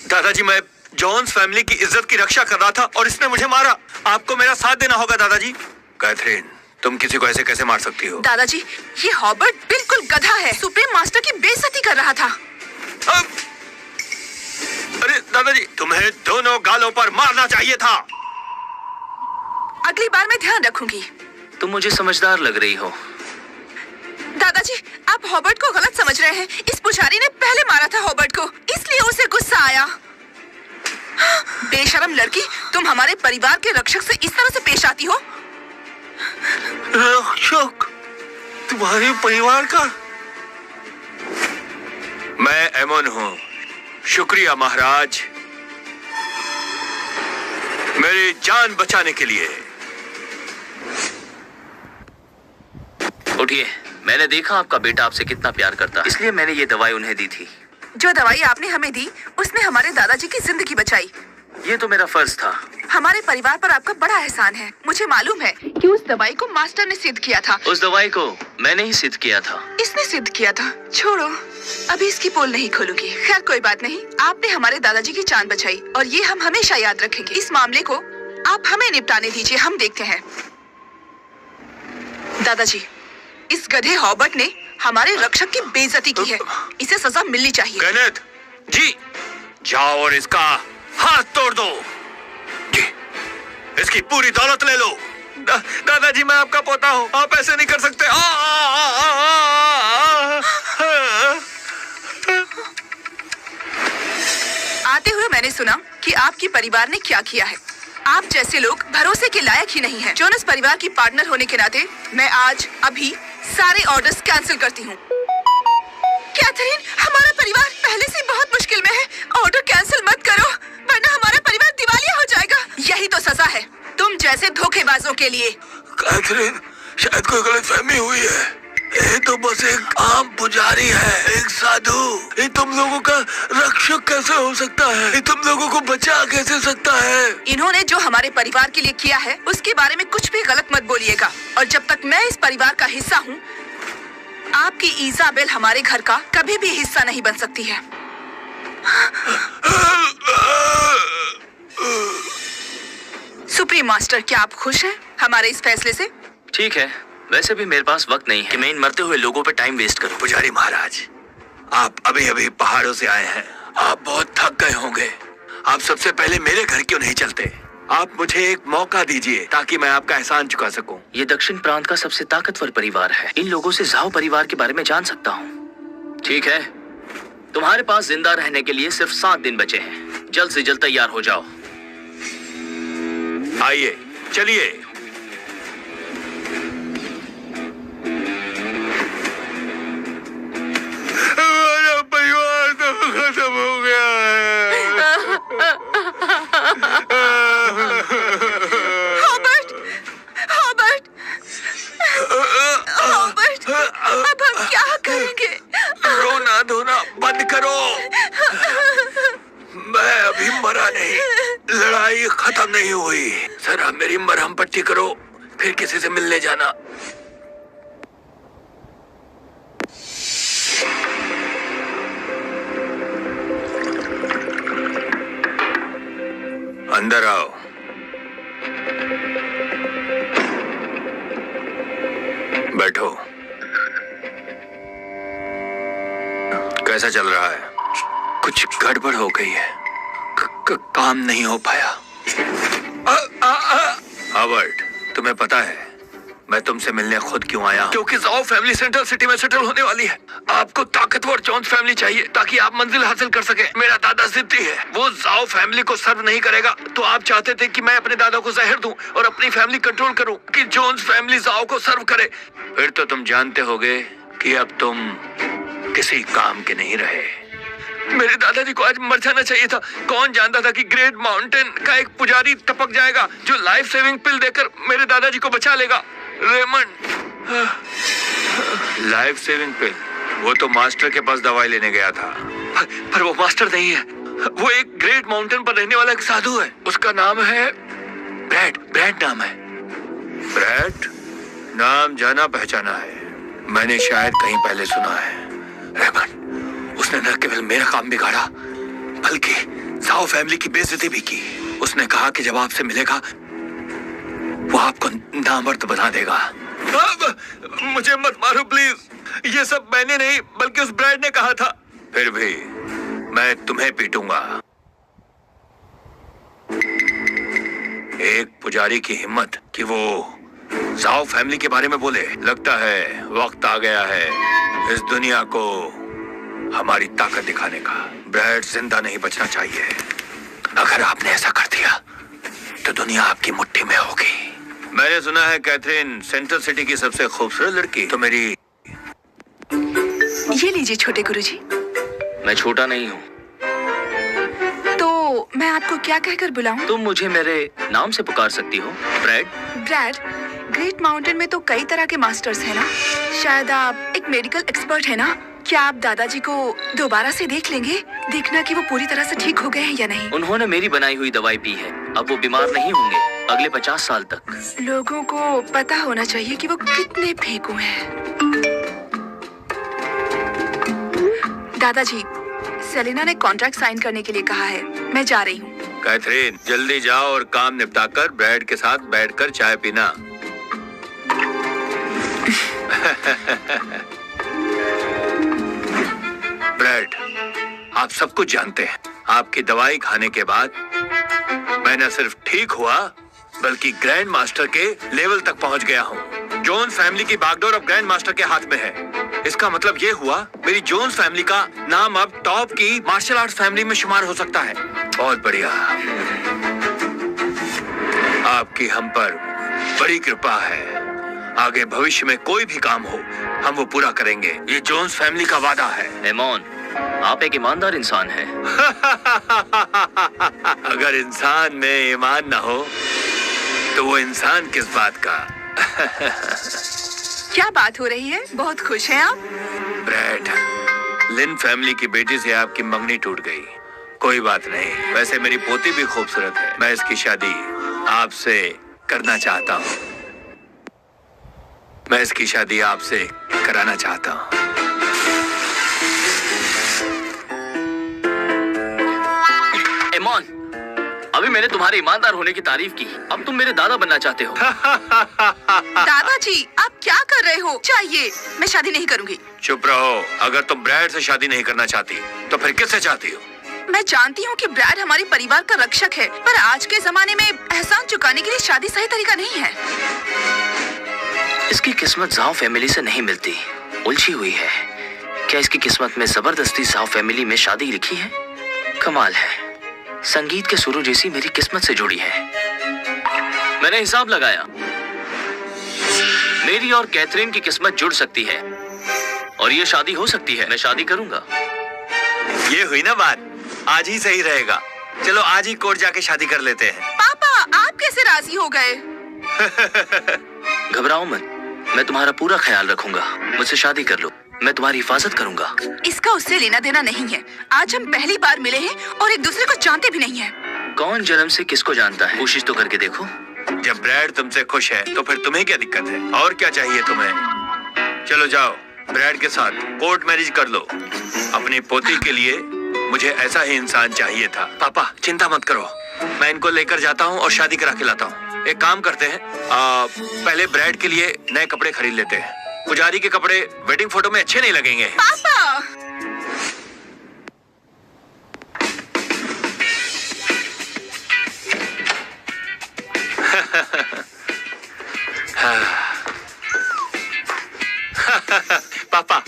दादाजी, मैं जॉन्स फैमिली की इज्जत की रक्षा कर रहा था और इसने मुझे मारा। आपको मेरा साथ देना होगा दादाजी। कैथरीन, तुम किसी को ऐसे कैसे मार सकती हो? दादाजी, ये हॉबर्ट बिल्कुल गधा है। सुप्रीम मास्टर की बेइज्जती कर रहा था। अरे दादाजी, तुम्हें दोनों गालों पर मारना चाहिए था। अगली बार मैं ध्यान रखूंगी। तुम मुझे समझदार लग रही हो। दादाजी, आप हॉबर्ट को गलत समझ रहे हैं। इस पुजारी ने पहले मारा था हॉबर्ट को, इसलिए उसे गुस्सा आया। बेशरम लड़की, तुम हमारे परिवार के रक्षक से इस तरह से पेश आती हो? रक्षक? तुम्हारे परिवार का? मैं एमन हूँ। शुक्रिया महाराज, मेरी जान बचाने के लिए। उठिए, मैंने देखा आपका बेटा आपसे कितना प्यार करता है, इसलिए मैंने ये दवाई उन्हें दी थी। जो दवाई आपने हमें दी, उसने हमारे दादाजी की जिंदगी बचाई। ये तो मेरा फर्ज था। हमारे परिवार पर आपका बड़ा एहसान है। मुझे मालूम है कि उस दवाई को मास्टर ने सिद्ध किया था। उस दवाई को मैंने ही सिद्ध किया था। इसने सिद्ध किया था। छोड़ो, अभी इसकी पोल नहीं खोलूंगी। खैर कोई बात नहीं, आपने हमारे दादाजी की जान बचाई और ये हम हमेशा याद रखेंगे। इस मामले को आप हमें निपटाने दीजिए, हम देखते हैं। दादाजी, इस गधे हॉबर्ट ने हमारे रक्षक की बेइज्जती की है। इसे सजा मिलनी चाहिए। केनेथ जी, जाओ और इसका हाथ तोड़ दो। जी, इसकी पूरी दौलत ले लो। दादाजी, मैं आपका पोता हूँ, आप ऐसे नहीं कर सकते। आते हुए मैंने सुना कि आपके परिवार ने क्या किया है। आप जैसे लोग भरोसे के लायक ही नहीं हैं। जोनस परिवार की पार्टनर होने के नाते मैं आज अभी सारे ऑर्डर्स कैंसिल करती हूँ। कैथरीन, हमारा परिवार पहले से बहुत मुश्किल में है। ऑर्डर कैंसिल मत करो, वरना हमारा परिवार दिवालिया हो जाएगा। यही तो सजा है तुम जैसे धोखेबाजों के लिए। कैथरीन, शायद कोई गलतफहमी हुई है। ये तो बस एक आम पुजारी है, एक साधु। ये तुम लोगों का रक्षक कैसे हो सकता है? ये तुम लोगों को बचा कैसे सकता है? इन्होंने जो हमारे परिवार के लिए किया है उसके बारे में कुछ भी गलत मत बोलिएगा। और जब तक मैं इस परिवार का हिस्सा हूँ, आपकी इजाबेल हमारे घर का कभी भी हिस्सा नहीं बन सकती है। सुप्रीम मास्टर, क्या आप खुश हैं हमारे इस फैसले से? ठीक है, वैसे भी मेरे पास वक्त नहीं है कि मैं इन मरते हुए लोगों पे टाइम वेस्ट करूं। पुजारी महाराज, आप अभी अभी पहाड़ों से आए हैं, आप बहुत थक गए होंगे। आप सबसे पहले मेरे घर क्यों नहीं चलते? आप मुझे एक मौका दीजिए ताकि मैं आपका एहसान चुका सकूं। ये दक्षिण प्रांत का सबसे ताकतवर परिवार है। इन लोगों से जाओ परिवार के बारे में जान सकता हूँ। ठीक है, तुम्हारे पास जिंदा रहने के लिए सिर्फ 7 दिन बचे हैं। जल्द से जल्द तैयार हो जाओ। आइए, चलिए। हमारा परिवार तो खत्म हो गया है। हॉबर्ट, हॉबर्ट, हॉबर्ट, अब हम क्या करेंगे? रोना धोना बंद करो। मैं अभी मरा नहीं, लड़ाई खत्म नहीं हुई। जरा मेरी मरहम पट्टी करो, फिर किसी से मिलने जाना। अंदर आओ। बैठो। कैसा चल रहा है? कुछ गड़बड़ हो गई है, काम नहीं हो पाया। हॉवर्ड, तुम्हें पता है मैं तुमसे मिलने खुद क्यों आया? क्योंकि जाओ फैमिली सेंट्रल सिटी में सेटल होने वाली है। आपको ताकतवर जोन्स फैमिली चाहिए ताकि आप मंजिल हासिल कर सके। मेरा दादा जिद्दी है, वो जाओ फैमिली को सर्व नहीं करेगा। तो आप चाहते थे कि मैं अपने दादा को जहर दूं और अपनी फैमिली कंट्रोल करूं कि जोन्स फैमिली जाओ को सर्व करे। फिर तो तुम जानते होगे कि अब तुम किसी काम के नहीं रहे। मेरे दादाजी को आज मर जाना चाहिए था। कौन जानता था कि ग्रेट माउंटेन का एक पुजारी टपक जाएगा जो लाइफ सेविंग पिल देकर मेरे दादाजी को बचा लेगा। रेमंड, लाइफ सेविंग पिल, वो तो मास्टर के पास दवाई लेने गया था। पर वो मास्टर नहीं है, वो एक ग्रेट माउंटेन पर रहने वाला एक साधु है। उसका नाम है ब्रैड। ब्रैड नाम है। ब्रैड नाम जाना पहचाना है, मैंने शायद कहीं पहले सुना है। रेमंड, उसने न केवल मेरा काम बिगाड़ा बल्कि जाओ फैमिली की बेइज्जती भी की। उसने कहा कि जब आपसे मिलेगा वो आपको नामर्द बना देगा। मुझे मत मारो प्लीज, ये सब मैंने नहीं बल्कि उस ब्रैड ने कहा था। फिर भी मैं तुम्हें पीटूंगा। एक पुजारी की हिम्मत कि वो जाओ फैमिली के बारे में बोले। लगता है वक्त आ गया है इस दुनिया को हमारी ताकत दिखाने का। ब्रैड जिंदा नहीं बचना चाहिए। अगर आपने ऐसा कर दिया तो दुनिया आपकी मुट्ठी में होगी। मैंने सुना है कैथरीन सेंट्रल सिटी की सबसे खूबसूरत लड़की। तो मेरी ये लीजिए छोटे गुरुजी। मैं छोटा नहीं हूँ। तो मैं आपको क्या कहकर बुलाऊं? तुम मुझे मेरे नाम से पुकार सकती हो, ब्रैड। ब्रैड, ग्रेट माउंटेन में तो कई तरह के मास्टर्स हैं ना। शायद आप एक मेडिकल एक्सपर्ट है ना। क्या आप दादाजी को दोबारा से देख लेंगे, देखना कि वो पूरी तरह से ठीक हो गए हैं या नहीं? उन्होंने मेरी बनाई हुई दवाई पी है, अब वो बीमार नहीं होंगे अगले 50 साल तक। लोगों को पता होना चाहिए कि वो कितने फेंकू हैं। दादाजी, सेलिना ने कॉन्ट्रैक्ट साइन करने के लिए कहा है, मैं जा रही हूँ। कैथरीन, जल्दी जाओ और काम निपटाकर ब्रैड के साथ बैठकर चाय पीना। ब्रैड, आप सब कुछ जानते हैं। आपकी दवाई खाने के बाद मैं न सिर्फ ठीक हुआ बल्कि ग्रैंड मास्टर के लेवल तक पहुंच गया हूँ। जोन्स फैमिली की बागडोर अब ग्रैंड मास्टर के हाथ में है। इसका मतलब ये हुआ मेरी जोन्स फैमिली का नाम अब टॉप की मार्शल आर्ट्स फैमिली में शुमार हो सकता है। बहुत बढ़िया, आपकी हम पर बड़ी कृपा है। आगे भविष्य में कोई भी काम हो हम वो पूरा करेंगे, ये जोन्स फैमिली का वादा है। एमोन, आप एक ईमानदार इंसान हैं। अगर इंसान में ईमान ना हो तो वो इंसान किस बात का? क्या बात हो रही है? बहुत खुश हैं आप? ब्रैड, लिन फैमिली की बेटी से आपकी मंगनी टूट गई। कोई बात नहीं, वैसे मेरी पोती भी खूबसूरत है। मैं इसकी शादी आपसे करना चाहता हूँ। मैं इसकी शादी आपसे कराना चाहता हूँ। एमॉन, अभी मैंने तुम्हारे ईमानदार होने की तारीफ की, अब तुम मेरे दादा बनना चाहते हो। दादाजी, आप क्या कर रहे हो? चाहिए, मैं शादी नहीं करूंगी। चुप रहो। अगर तुम ब्रैड से शादी नहीं करना चाहती तो फिर किससे चाहती हो? मैं जानती हूँ कि ब्रैड हमारे परिवार का रक्षक है, पर आज के जमाने में एहसान चुकाने के लिए शादी सही तरीका नहीं है। इसकी किस्मत जाओ फैमिली से नहीं मिलती, उलझी हुई है। क्या इसकी किस्मत में जबरदस्ती जाओ फैमिली में शादी लिखी है? कमाल है, संगीत के सुरों जैसी मेरी किस्मत से जुड़ी है। मैंने हिसाब लगाया, मेरी और कैथरीन की किस्मत जुड़ सकती है और ये शादी हो सकती है। मैं शादी करूंगा। ये हुई ना बात, आज ही सही रहेगा। चलो आज ही कोर्ट जाके शादी कर लेते हैं। पापा, आप कैसे राजी हो गए? घबराओ मत, मैं तुम्हारा पूरा ख्याल रखूंगा। मुझसे शादी कर लो, मैं तुम्हारी हिफाजत करूंगा। इसका उससे लेना देना नहीं है। आज हम पहली बार मिले हैं और एक दूसरे को जानते भी नहीं हैं। कौन जन्म से किसको जानता है? कोशिश तो करके देखो। जब ब्रैड तुमसे खुश है तो फिर तुम्हें क्या दिक्कत है? और क्या चाहिए तुम्हें? चलो जाओ, ब्रैड के साथ कोर्ट मैरिज कर लो। अपनी पोती के लिए मुझे ऐसा ही इंसान चाहिए था। पापा चिंता मत करो, मैं इनको लेकर जाता हूँ और शादी करा के लाता हूँ। एक काम करते हैं, पहले ब्रैड के लिए नए कपड़े खरीद लेते हैं। पुजारी के कपड़े वेडिंग फोटो में अच्छे नहीं लगेंगे। पापा, पापा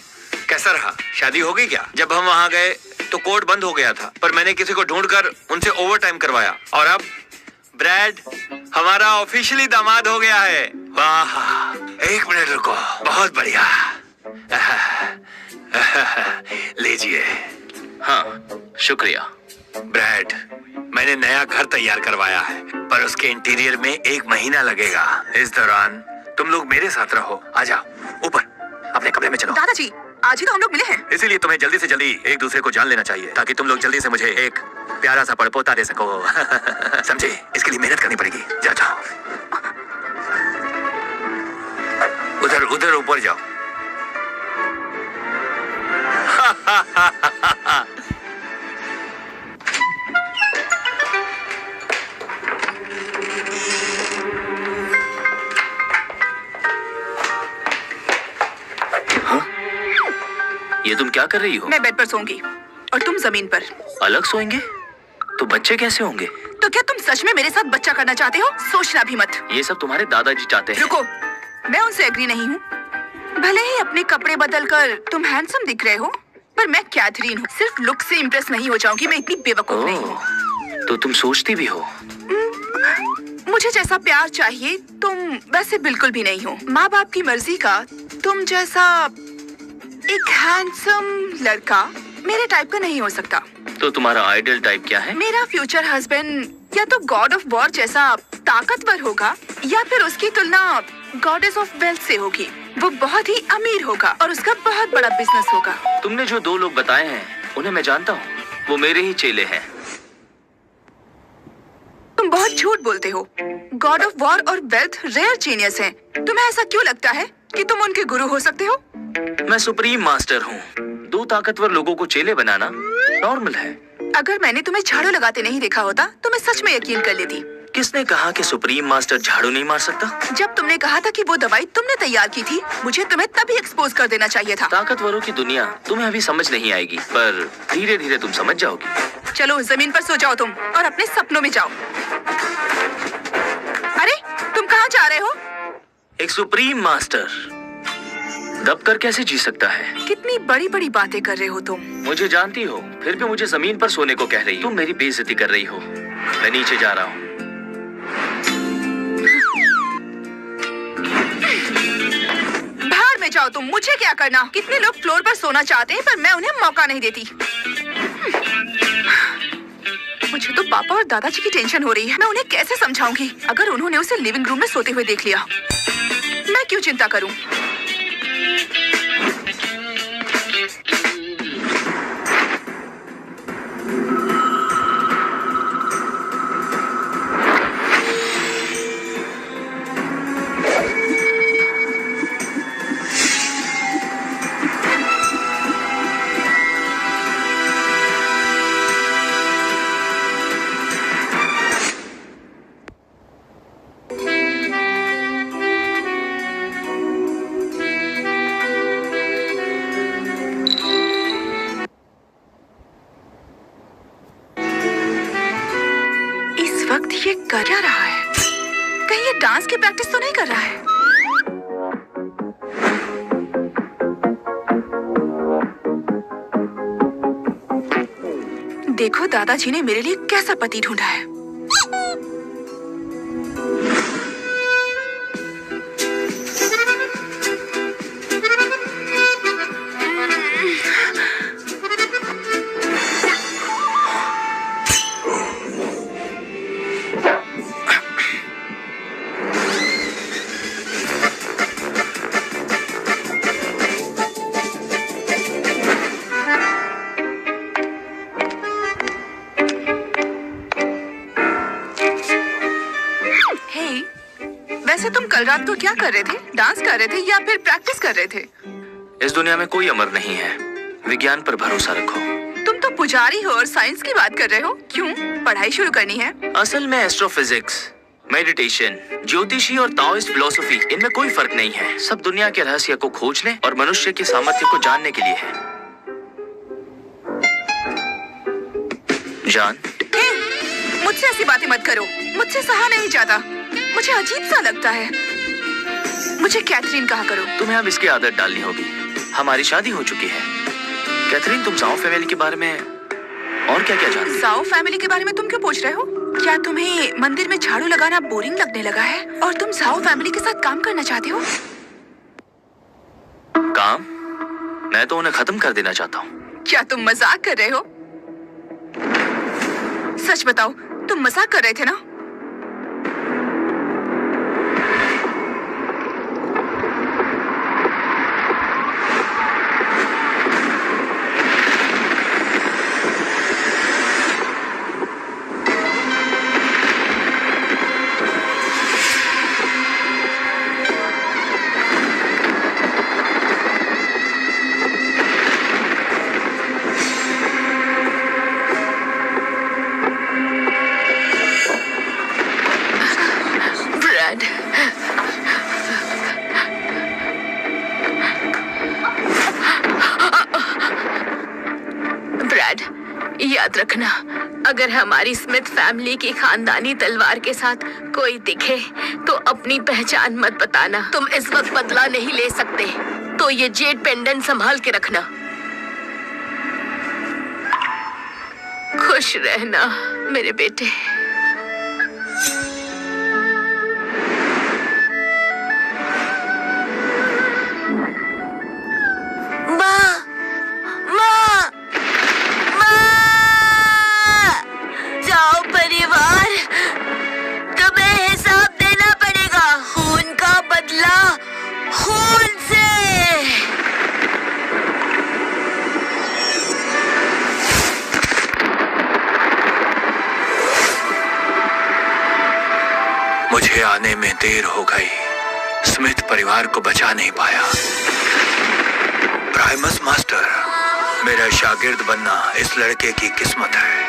कैसा रहा? शादी हो गई क्या? जब हम वहाँ गए तो कोर्ट बंद हो गया था, पर मैंने किसी को ढूंढकर उनसे ओवर टाइम करवाया और अब ब्रैड हमारा ऑफिशियली दामाद हो गया है। वाह, एक मिनट रुको, बहुत बढ़िया। लीजिए। हाँ शुक्रिया। ब्रैड, मैंने नया घर तैयार करवाया है, पर उसके इंटीरियर में 1 महीना लगेगा। इस दौरान तुम लोग मेरे साथ रहो। आ जाओ ऊपर, अपने कमरे में चलो। दादाजी, आज ही तो हम लोग मिले हैं। इसीलिए तुम्हें जल्दी से जल्दी एक दूसरे को जान लेना चाहिए, ताकि तुम लोग जल्दी से मुझे एक प्यारा सा पड़पोता दे सको। समझे? इसके लिए मेहनत करनी पड़ेगी। जाओ जाओ, उधर उधर ऊपर जाओ। ये तुम क्या कर रही हो? मैं बेड पर सोऊंगी और तुम जमीन पर। अलग सोएंगे? तो बच्चे कैसे होंगे? तो क्या तुम सच में मेरे साथ बच्चा करना चाहते हो? सोचना भी मत। ये सब तुम्हारे दादाजी चाहते हैं। रुको, मैं उनसे एग्री नहीं हूँ। भले ही अपने कपड़े बदलकर तुम हैंडसम दिख रहे हो, पर मैं कैथरीन हूँ। सिर्फ लुक से इम्प्रेस नहीं हो जाऊंगी, मैं इतनी बेवकूफ नहीं हूँ। तो तुम सोचती भी हो? मुझे जैसा प्यार चाहिए तुम वैसे बिल्कुल भी नहीं हो। माँ बाप की मर्जी का तुम जैसा एक हैंडसम लड़का मेरे टाइप का नहीं हो सकता। तो तुम्हारा आइडियल टाइप क्या है? मेरा फ्यूचर हस्बैंड या तो गॉड ऑफ वॉर जैसा ताकतवर होगा, या फिर उसकी तुलना गॉडेस ऑफ वेल्थ से होगी। वो बहुत ही अमीर होगा और उसका बहुत बड़ा बिजनेस होगा। तुमने जो 2 लोग बताए हैं उन्हें मैं जानता हूँ, वो मेरे ही चेले हैं। तुम बहुत झूठ बोलते हो। गॉड ऑफ वॉर और वेल्थ रेयर जीनियस हैं। तुम्हें ऐसा क्यों लगता है कि तुम उनके गुरु हो सकते हो? मैं सुप्रीम मास्टर हूँ। 2 ताकतवर लोगों को चेले बनाना नॉर्मल है। अगर मैंने तुम्हें झाड़ू लगाते नहीं देखा होता तो मैं सच में यकीन कर लेती। किसने कहा कि सुप्रीम मास्टर झाड़ू नहीं मार सकता? जब तुमने कहा था कि वो दवाई तुमने तैयार की थी, मुझे तुम्हें तभी एक्सपोज कर देना चाहिए था। ताकतवरों की दुनिया तुम्हें अभी समझ नहीं आएगी, पर धीरे धीरे तुम समझ जाओगी। चलो जमीन पर सो जाओ तुम और अपने सपनों में जाओ। अरे तुम कहाँ जा रहे हो? एक सुप्रीम मास्टर दब कर कैसे जी सकता है? कितनी बड़ी बड़ी बातें कर रहे हो तुम। मुझे जानती हो, फिर भी मुझे जमीन पर सोने को कह रही हो। तुम मेरी बेइज्जती कर रही हो। मैं नीचे जा रहा हूँ। बाहर में जाओ तुम, मुझे क्या करना? कितने लोग फ्लोर पर सोना चाहते हैं, पर मैं उन्हें मौका नहीं देती। मुझे तो पापा और दादाजी की टेंशन हो रही है। मैं उन्हें कैसे समझाऊंगी? अगर उन्होंने उसे लिविंग रूम में सोते हुए देख लिया, मैं क्यों चिंता करूं? वक्त ये कर क्या रहा है? कहीं ये डांस की प्रैक्टिस तो नहीं कर रहा है? देखो दादाजी ने मेरे लिए कैसा पति ढूंढा है। वैसे तुम कल रात को क्या कर रहे थे? डांस कर रहे थे या फिर प्रैक्टिस कर रहे थे? इस दुनिया में कोई अमर नहीं है, विज्ञान पर भरोसा रखो। तुम तो पुजारी हो और साइंस की बात कर रहे हो, क्यों? पढ़ाई शुरू करनी है? असल में एस्ट्रोफिजिक्स, मेडिटेशन, ज्योतिषी और ताओइस्ट फिलॉसफी, इनमें कोई फर्क नहीं है। सब दुनिया के रहस्य को खोजने और मनुष्य के सामर्थ्य को जानने के लिए है। जान, मुझसे ऐसी बातें मत करो, मुझसे सहा नहीं जाता, मुझे अजीब सा लगता है। मुझे कैथरीन कहा करो। तुम्हें अब इसकी आदत डालनी होगी। हमारी शादी हो चुकी है। कैथरीन, तुम जाओ फैमिली के बारे में और क्या क्या जानती हो? जाओ फैमिली के बारे में तुम क्यों पूछ रहे हो? क्या तुम्हें मंदिर में झाड़ू लगाना बोरिंग लगने लगा है और तुम जाओ फैमिली के साथ काम करना चाहते हो? काम? मैं तो उन्हें खत्म कर देना चाहता हूँ। क्या तुम मजाक कर रहे हो? सच बताओ, तुम मजाक कर रहे थे ना? याद रखना, अगर हमारी स्मिथ फैमिली की खानदानी तलवार के साथ कोई दिखे तो अपनी पहचान मत बताना। तुम इस वक्त बदला नहीं ले सकते, तो ये जेड पेंडेंट संभाल के रखना। खुश रहना मेरे बेटे। मुझे आने में देर हो गई, स्मिथ परिवार को बचा नहीं पाया। प्राइमस मास्टर, मेरा शागिर्द बनना इस लड़के की किस्मत है।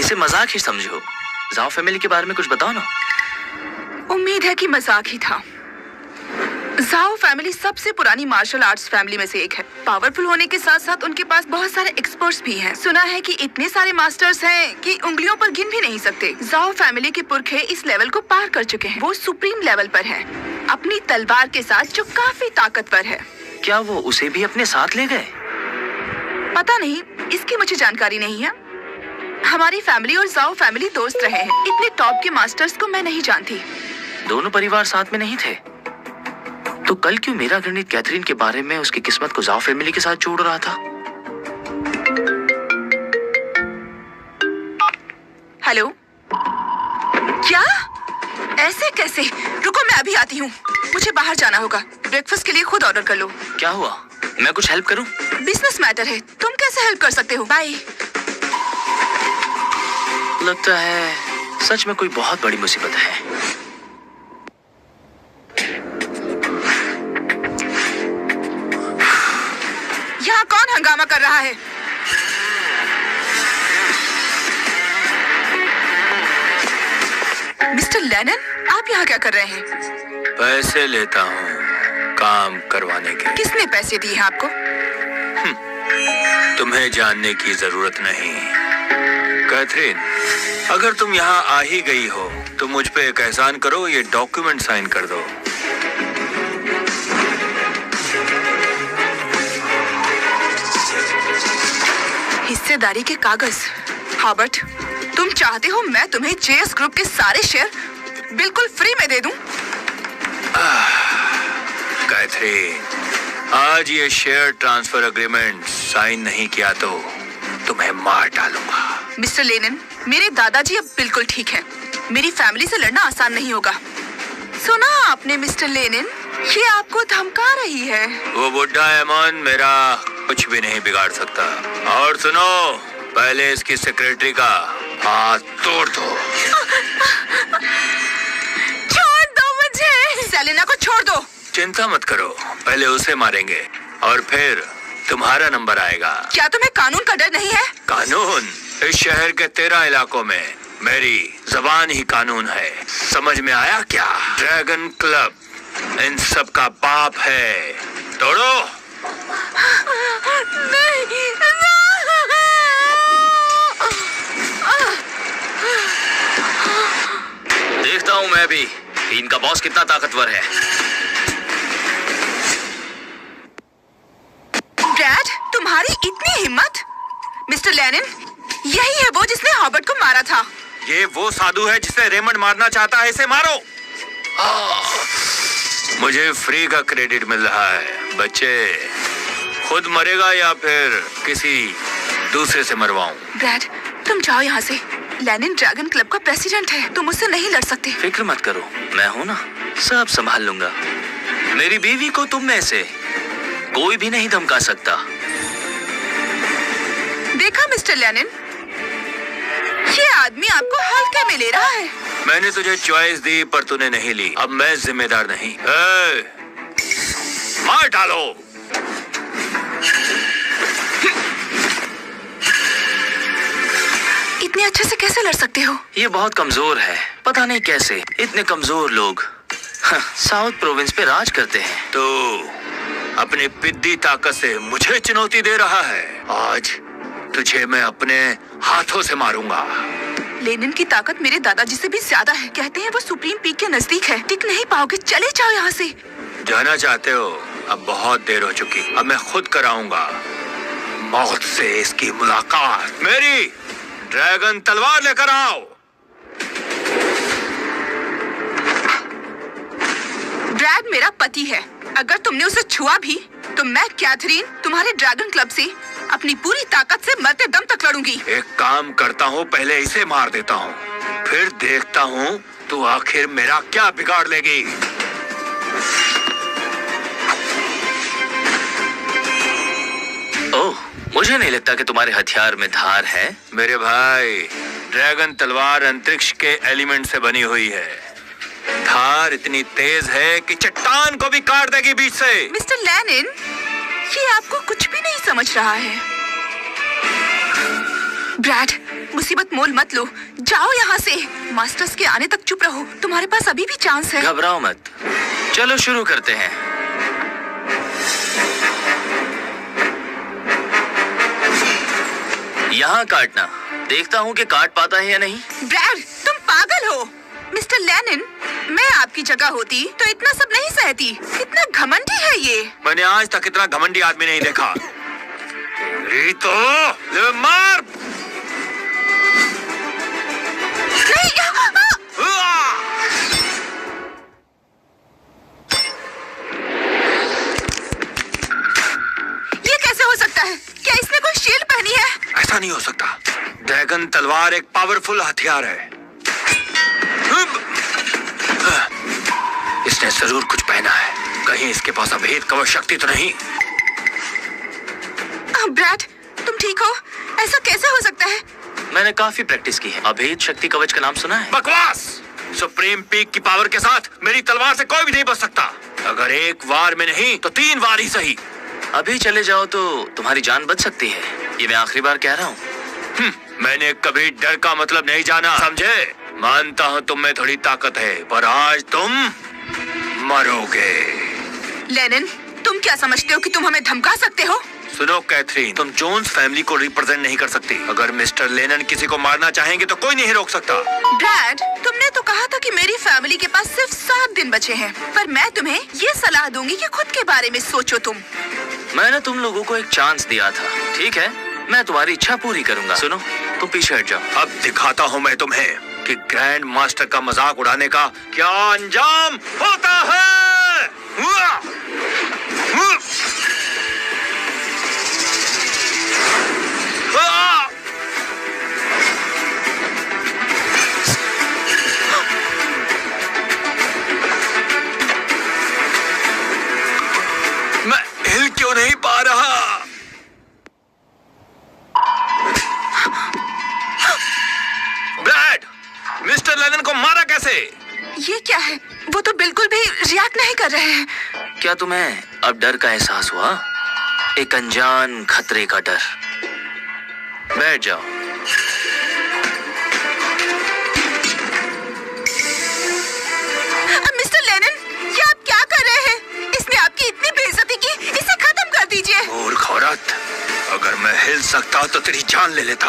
इसे मजाक ही समझो। जाओ फैमिली के बारे में कुछ बताओ ना। उम्मीद है कि मजाक ही था। जाओ फैमिली सबसे पुरानी मार्शल आर्ट्स फैमिली में से एक है। पावरफुल होने के साथ साथ उनके पास बहुत सारे एक्सपर्ट्स भी हैं। सुना है कि इतने सारे मास्टर्स हैं कि उंगलियों पर गिन भी नहीं सकते। जाओ फैमिली के पुरखे इस लेवल को पार कर चुके हैं। वो सुप्रीम लेवल पर है, अपनी तलवार के साथ, जो काफी ताकतवर है। क्या वो उसे भी अपने साथ ले गए? पता नहीं, इसकी मुझे जानकारी नहीं है। हमारी फैमिली और जाओ फैमिली दोस्त रहे हैं। इतने टॉप के मास्टर्स को मैं नहीं जानती। दोनों परिवार साथ में नहीं थे, तो कल क्यों मेरा गणित कैथरीन के बारे में उसकी किस्मत को जाओ फैमिली के साथ जोड़ रहा था? हेलो, क्या? ऐसे कैसे? रुको, मैं अभी आती हूँ। मुझे बाहर जाना होगा। ब्रेकफास्ट के लिए खुद ऑर्डर कर लो। क्या हुआ? मैं कुछ हेल्प करूँ? बिजनेस मैटर है, तुम कैसे हेल्प कर सकते हो? बाय। लगता है सच में कोई बहुत बड़ी मुसीबत है। यहाँ कौन हंगामा कर रहा है? मिस्टर लेनन, आप यहाँ क्या कर रहे हैं? पैसे लेता हूँ, काम करवाने के। किसने पैसे दिए हैं आपको? तुम्हें जानने की जरूरत नहीं। कैथरीन, अगर तुम यहाँ आ ही गई हो तो मुझ पे एक एहसान करो, ये डॉक्यूमेंट साइन कर दो। हिस्सेदारी के कागज। हॉबर्ट, तुम चाहते हो मैं तुम्हें जेएस ग्रुप के सारे शेयर बिल्कुल फ्री में दे दूं? कैथरीन, आज ये शेयर ट्रांसफर एग्रीमेंट साइन नहीं किया तो तुम्हें मार डालूंगा। मिस्टर लेनिन, मेरे दादाजी अब बिल्कुल ठीक हैं। मेरी फैमिली से लड़ना आसान नहीं होगा। सुना आपने मिस्टर लेनिन, ये आपको धमका रही है। वो बुढ़ा एमन मेरा कुछ भी नहीं बिगाड़ सकता। और सुनो, पहले इसकी सेक्रेटरी का हाथ तोड़ दो। छोड़ दो मुझे। सेलेना को छोड़ दो। चिंता मत करो, पहले उसे मारेंगे और फिर तुम्हारा नंबर आएगा। क्या तुम्हें कानून का डर नहीं है? कानून? इस शहर के 13 इलाकों में मेरी जबान ही कानून है। समझ में आया क्या? ड्रैगन क्लब इन सब का बाप है। तोड़ो। नहीं, देखता हूँ मैं भी इनका बॉस कितना ताकतवर है। ब्रैड, तुम्हारी इतनी हिम्मत? मिस्टर लेनिन, यही है वो जिसने हॉबर्ट को मारा था। ये वो साधु है जिसे रेमंड मारना चाहता है, इसे मारो। मुझे फ्री का क्रेडिट मिल रहा है। बच्चे, खुद मरेगा या फिर किसी दूसरे से मरवाऊं? ब्रैड, तुम जाओ यहाँ से। लेनिन ड्रैगन क्लब का प्रेसिडेंट है, तुम उससे नहीं लड़ सकते। फिक्र मत करो, मैं हूं ना, सब संभाल लूंगा। मेरी बीवी को तुम में से कोई भी नहीं धमका सकता। देखा मिस्टर लेनिन, ये आदमी आपको हल्के में ले रहा है। मैंने तुझे चॉइस दी पर तूने नहीं ली। अब मैं जिम्मेदार नहीं। मार डालो। इतने अच्छे से कैसे लड़ सकते हो? ये बहुत कमजोर है, पता नहीं कैसे इतने कमजोर लोग साउथ प्रोविंस पे राज करते हैं। तो अपनी पिद्दी ताकत से मुझे चुनौती दे रहा है। आज तुझे मैं अपने हाथों से मारूंगा। लेनिन की ताकत मेरे दादाजी से भी ज्यादा है। कहते हैं वो सुप्रीम पीक के नजदीक है। टिक नहीं पाओगे, चले जाओ यहाँ से। जाना चाहते हो? अब बहुत देर हो चुकी। अब मैं खुद कराऊंगा मौत से इसकी मुलाकात। मेरी ड्रैगन तलवार लेकर आओ। ब्रैड मेरा पति है। अगर तुमने उसे छुआ भी तो मैं कैथरीन तुम्हारे ड्रैगन क्लब से अपनी पूरी ताकत से मरते दम तक लड़ूंगी। एक काम करता हूँ, पहले इसे मार देता हूँ, फिर देखता हूँ तू आखिर मेरा क्या बिगाड़ लेगी। ओह, मुझे नहीं लगता कि तुम्हारे हथियार में धार है। मेरे भाई, ड्रैगन तलवार अंतरिक्ष के एलिमेंट से बनी हुई है। धार इतनी तेज है कि चट्टान को भी काट देगी बीच से। मिस्टर लेनिन, ये आपको कुछ भी नहीं समझ रहा है। ब्रैड, मुसीबत मोल मत लो, जाओ यहाँ से। मास्टर्स के आने तक चुप रहो, तुम्हारे पास अभी भी चांस है। घबराओ मत, चलो शुरू करते हैं। यहाँ काटना, देखता हूँ कि काट पाता है या नहीं। ब्रैड, तुम पागल हो। मिस्टर लेनिन, मैं आपकी जगह होती तो इतना सब नहीं सहती। कितना घमंडी है ये। मैंने आज तक इतना घमंडी आदमी नहीं देखा। तेरी तो ले मार। नहीं, ये कैसे हो सकता है? क्या इसने कोई शील्ड पहनी है? ऐसा नहीं हो सकता। ड्रैगन तलवार एक पावरफुल हथियार है। इसने जरूर कुछ पहना है। कहीं इसके पास अभेद कवच शक्ति तो नहीं? ब्रैड, तुम ठीक हो? ऐसा कैसे हो सकता है? मैंने काफी प्रैक्टिस की है। अभेद शक्ति कवच का नाम सुना है? बकवास। सुप्रीम पीक की पावर के साथ मेरी तलवार से कोई भी नहीं बच सकता। अगर एक वार में नहीं तो 3 बार ही सही। अभी चले जाओ तो तुम्हारी जान बच सकती है। ये मैं आखिरी बार कह रहा हूँ। मैंने कभी डर का मतलब नहीं जाना, समझे? मानता हूँ तुम में थोड़ी ताकत है, पर आज तुम मरोगे। लेनिन, तुम क्या समझते हो कि तुम हमें धमका सकते हो? सुनो कैथरीन, तुम जोन्स फैमिली को रिप्रेजेंट नहीं कर सकती। अगर मिस्टर लेनन किसी को मारना चाहेंगे तो कोई नहीं रोक सकता। ब्रैड, तुमने तो कहा था कि मेरी फैमिली के पास सिर्फ 7 दिन बचे हैं, पर मैं तुम्हें ये सलाह दूंगी कि खुद के बारे में सोचो तुम। मैंने तुम लोगों को एक चांस दिया था, ठीक है? मैं तुम्हारी इच्छा पूरी करूंगा। सुनो, तुम पीछे हट जाओ। अब दिखाता हूँ मैं तुम्हें कि ग्रैंड मास्टर का मजाक उड़ाने का क्या अंजाम होता है। हुआ! हुआ! आ! मैं हिल क्यों नहीं पा रहा? ब्रैड, मिस्टर लेनन को मारा कैसे? ये क्या है? वो तो बिल्कुल भी रिएक्ट नहीं कर रहे हैं। क्या तुम्हें अब डर का एहसास हुआ? एक अनजान खतरे का डर। बैठ जाओ। मिस्टर लेनन, ये आप क्या कर रहे हैं? इसने आपकी इतनी बेइज्जती की, इसे खत्म कर दीजिए। मूर्ख औरत, अगर मैं हिल सकता तो तेरी जान ले लेता।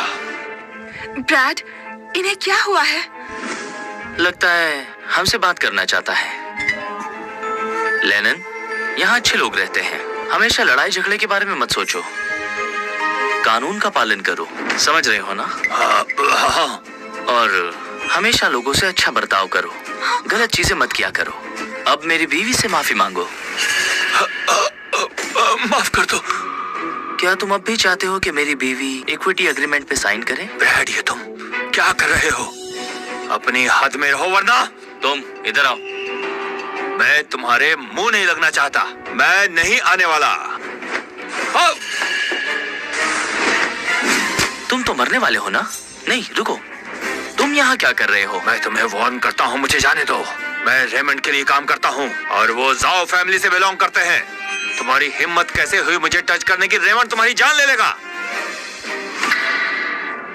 ब्रैड, इन्हें क्या हुआ है? लगता है हमसे बात करना चाहता है। लेनन, यहाँ अच्छे लोग रहते हैं। हमेशा लड़ाई झगड़े के बारे में मत सोचो। कानून का पालन करो, समझ रहे हो ना? हाँ। और हमेशा लोगों से अच्छा बर्ताव करो, गलत चीजें मत किया करो। अब मेरी बीवी से माफी मांगो। माफ कर दो। क्या तुम अब भी चाहते हो कि मेरी बीवी इक्विटी एग्रीमेंट पे साइन करे? ब्रैड, ये तुम क्या कर रहे हो? अपनी हद में रहो वरना। तुम इधर आओ। मैं तुम्हारे मुंह नहीं लगना चाहता। मैं नहीं आने वाला। तुम तो मरने वाले हो ना? नहीं, रुको, तुम यहाँ क्या कर रहे हो? मैं तुम्हें वार्न करता हूँ, मुझे जाने दो। मैं रेमंड के लिए काम करता हूँ और वो जाओ फैमिली से बिलोंग करते हैं। तुम्हारी हिम्मत कैसे हुई मुझे टच करने की? रेमंड तुम्हारी जान ले लेगा।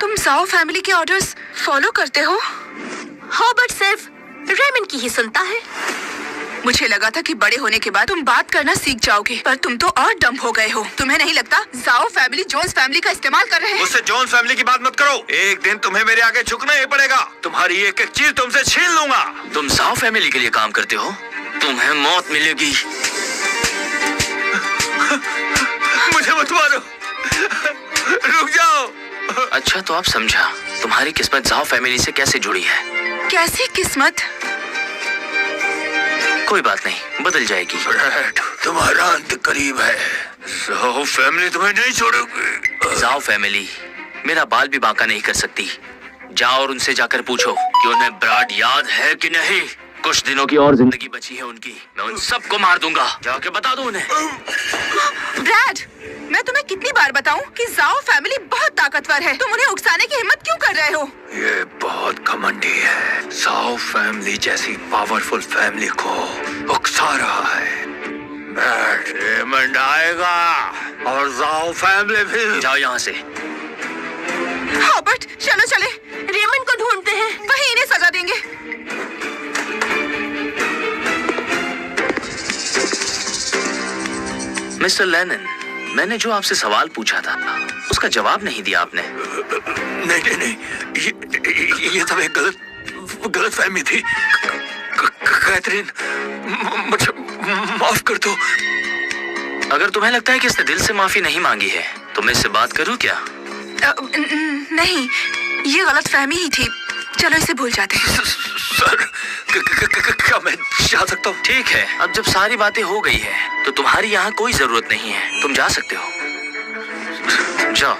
तुम जाओ फैमिली के ऑर्डर्स फॉलो करते हो? हॉबर्ट सिर्फ रेमंड की ही सुनता है। मुझे लगा था कि बड़े होने के बाद तुम बात करना सीख जाओगे, पर तुम तो और डम हो गए हो। तुम्हें नहीं लगता जाओ फैमिली जोन्स फैमिली का इस्तेमाल कर रहे हैं? उससे जोन्स फैमिली की बात मत करो। एक दिन तुम्हें मेरे आगे झुकना ही पड़ेगा। तुम्हारी एक एक चीज तुमसे छीन लूंगा। तुम साओ फैमिली के लिए काम करते हो? तुम्हें मौत मिलेगी। मुझे मत मारो, रुक जाओ। अच्छा, तो आप समझा तुम्हारी किस्मत जाओ फैमिली से कैसे जुड़ी है। कैसी किस्मत? कोई बात नहीं, बदल जाएगी। ब्रैड, तुम्हारा अंत करीब है। जाओ फैमिली तुम्हें नहीं छोड़ोगी। जाओ फैमिली मेरा बाल भी बांका नहीं कर सकती। जाओ और उनसे जाकर पूछो कि उन्हें ब्रैड याद है कि नहीं। कुछ दिनों की और जिंदगी बची है उनकी। मैं उन सबको मार दूंगा। जाके बता दो उन्हें। ब्रैड, मैं तुम्हें कितनी बार बताऊं कि जाओ फैमिली बहुत ताकतवर है। तुम उन्हें उकसाने की हिम्मत क्यों कर रहे हो? ये बहुत घमंडी है। जाओ फैमिली जैसी पावरफुल फैमिली को उकसा रहा है। ब्रैड, रेमंड आएगा और जाओ फैमिली भी। जाओ यहाँ से। हॉबर्ट, चलो चले। रेमंड को ढूंढते हैं। वही इन्हें सजा देंगे। मिस्टर लेनन, मैंने जो आपसे सवाल पूछा था उसका जवाब नहीं दिया आपने। नहीं नहीं, ये सब एक गलत फहमी थी। कैथरीन, मुझे माफ कर दो। अगर तुम्हें लगता है कि इसने दिल से माफी नहीं मांगी है तो मैं इससे बात करूं क्या? नहीं, ये गलत फहमी ही थी। चलो इसे भूल जाते हैं। सर, क्या मैं जा सकता हूँ? ठीक है, अब जब सारी बातें हो गई है तो तुम्हारी यहाँ कोई जरूरत नहीं है। तुम जा सकते हो। जाओ।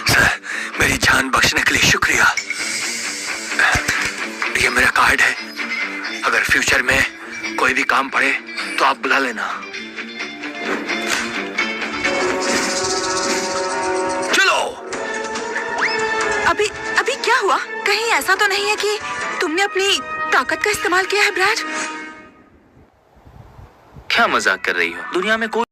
सर, मेरी जान बख्शने के लिए शुक्रिया। ये मेरा कार्ड है। अगर फ्यूचर में कोई भी काम पड़े तो आप बुला लेना। चलो। अभी क्या हुआ? कहीं ऐसा तो नहीं है कि तुमने अपनी ताकत का इस्तेमाल किया है ब्रैड? क्या मजाक कर रही हो? दुनिया में कोई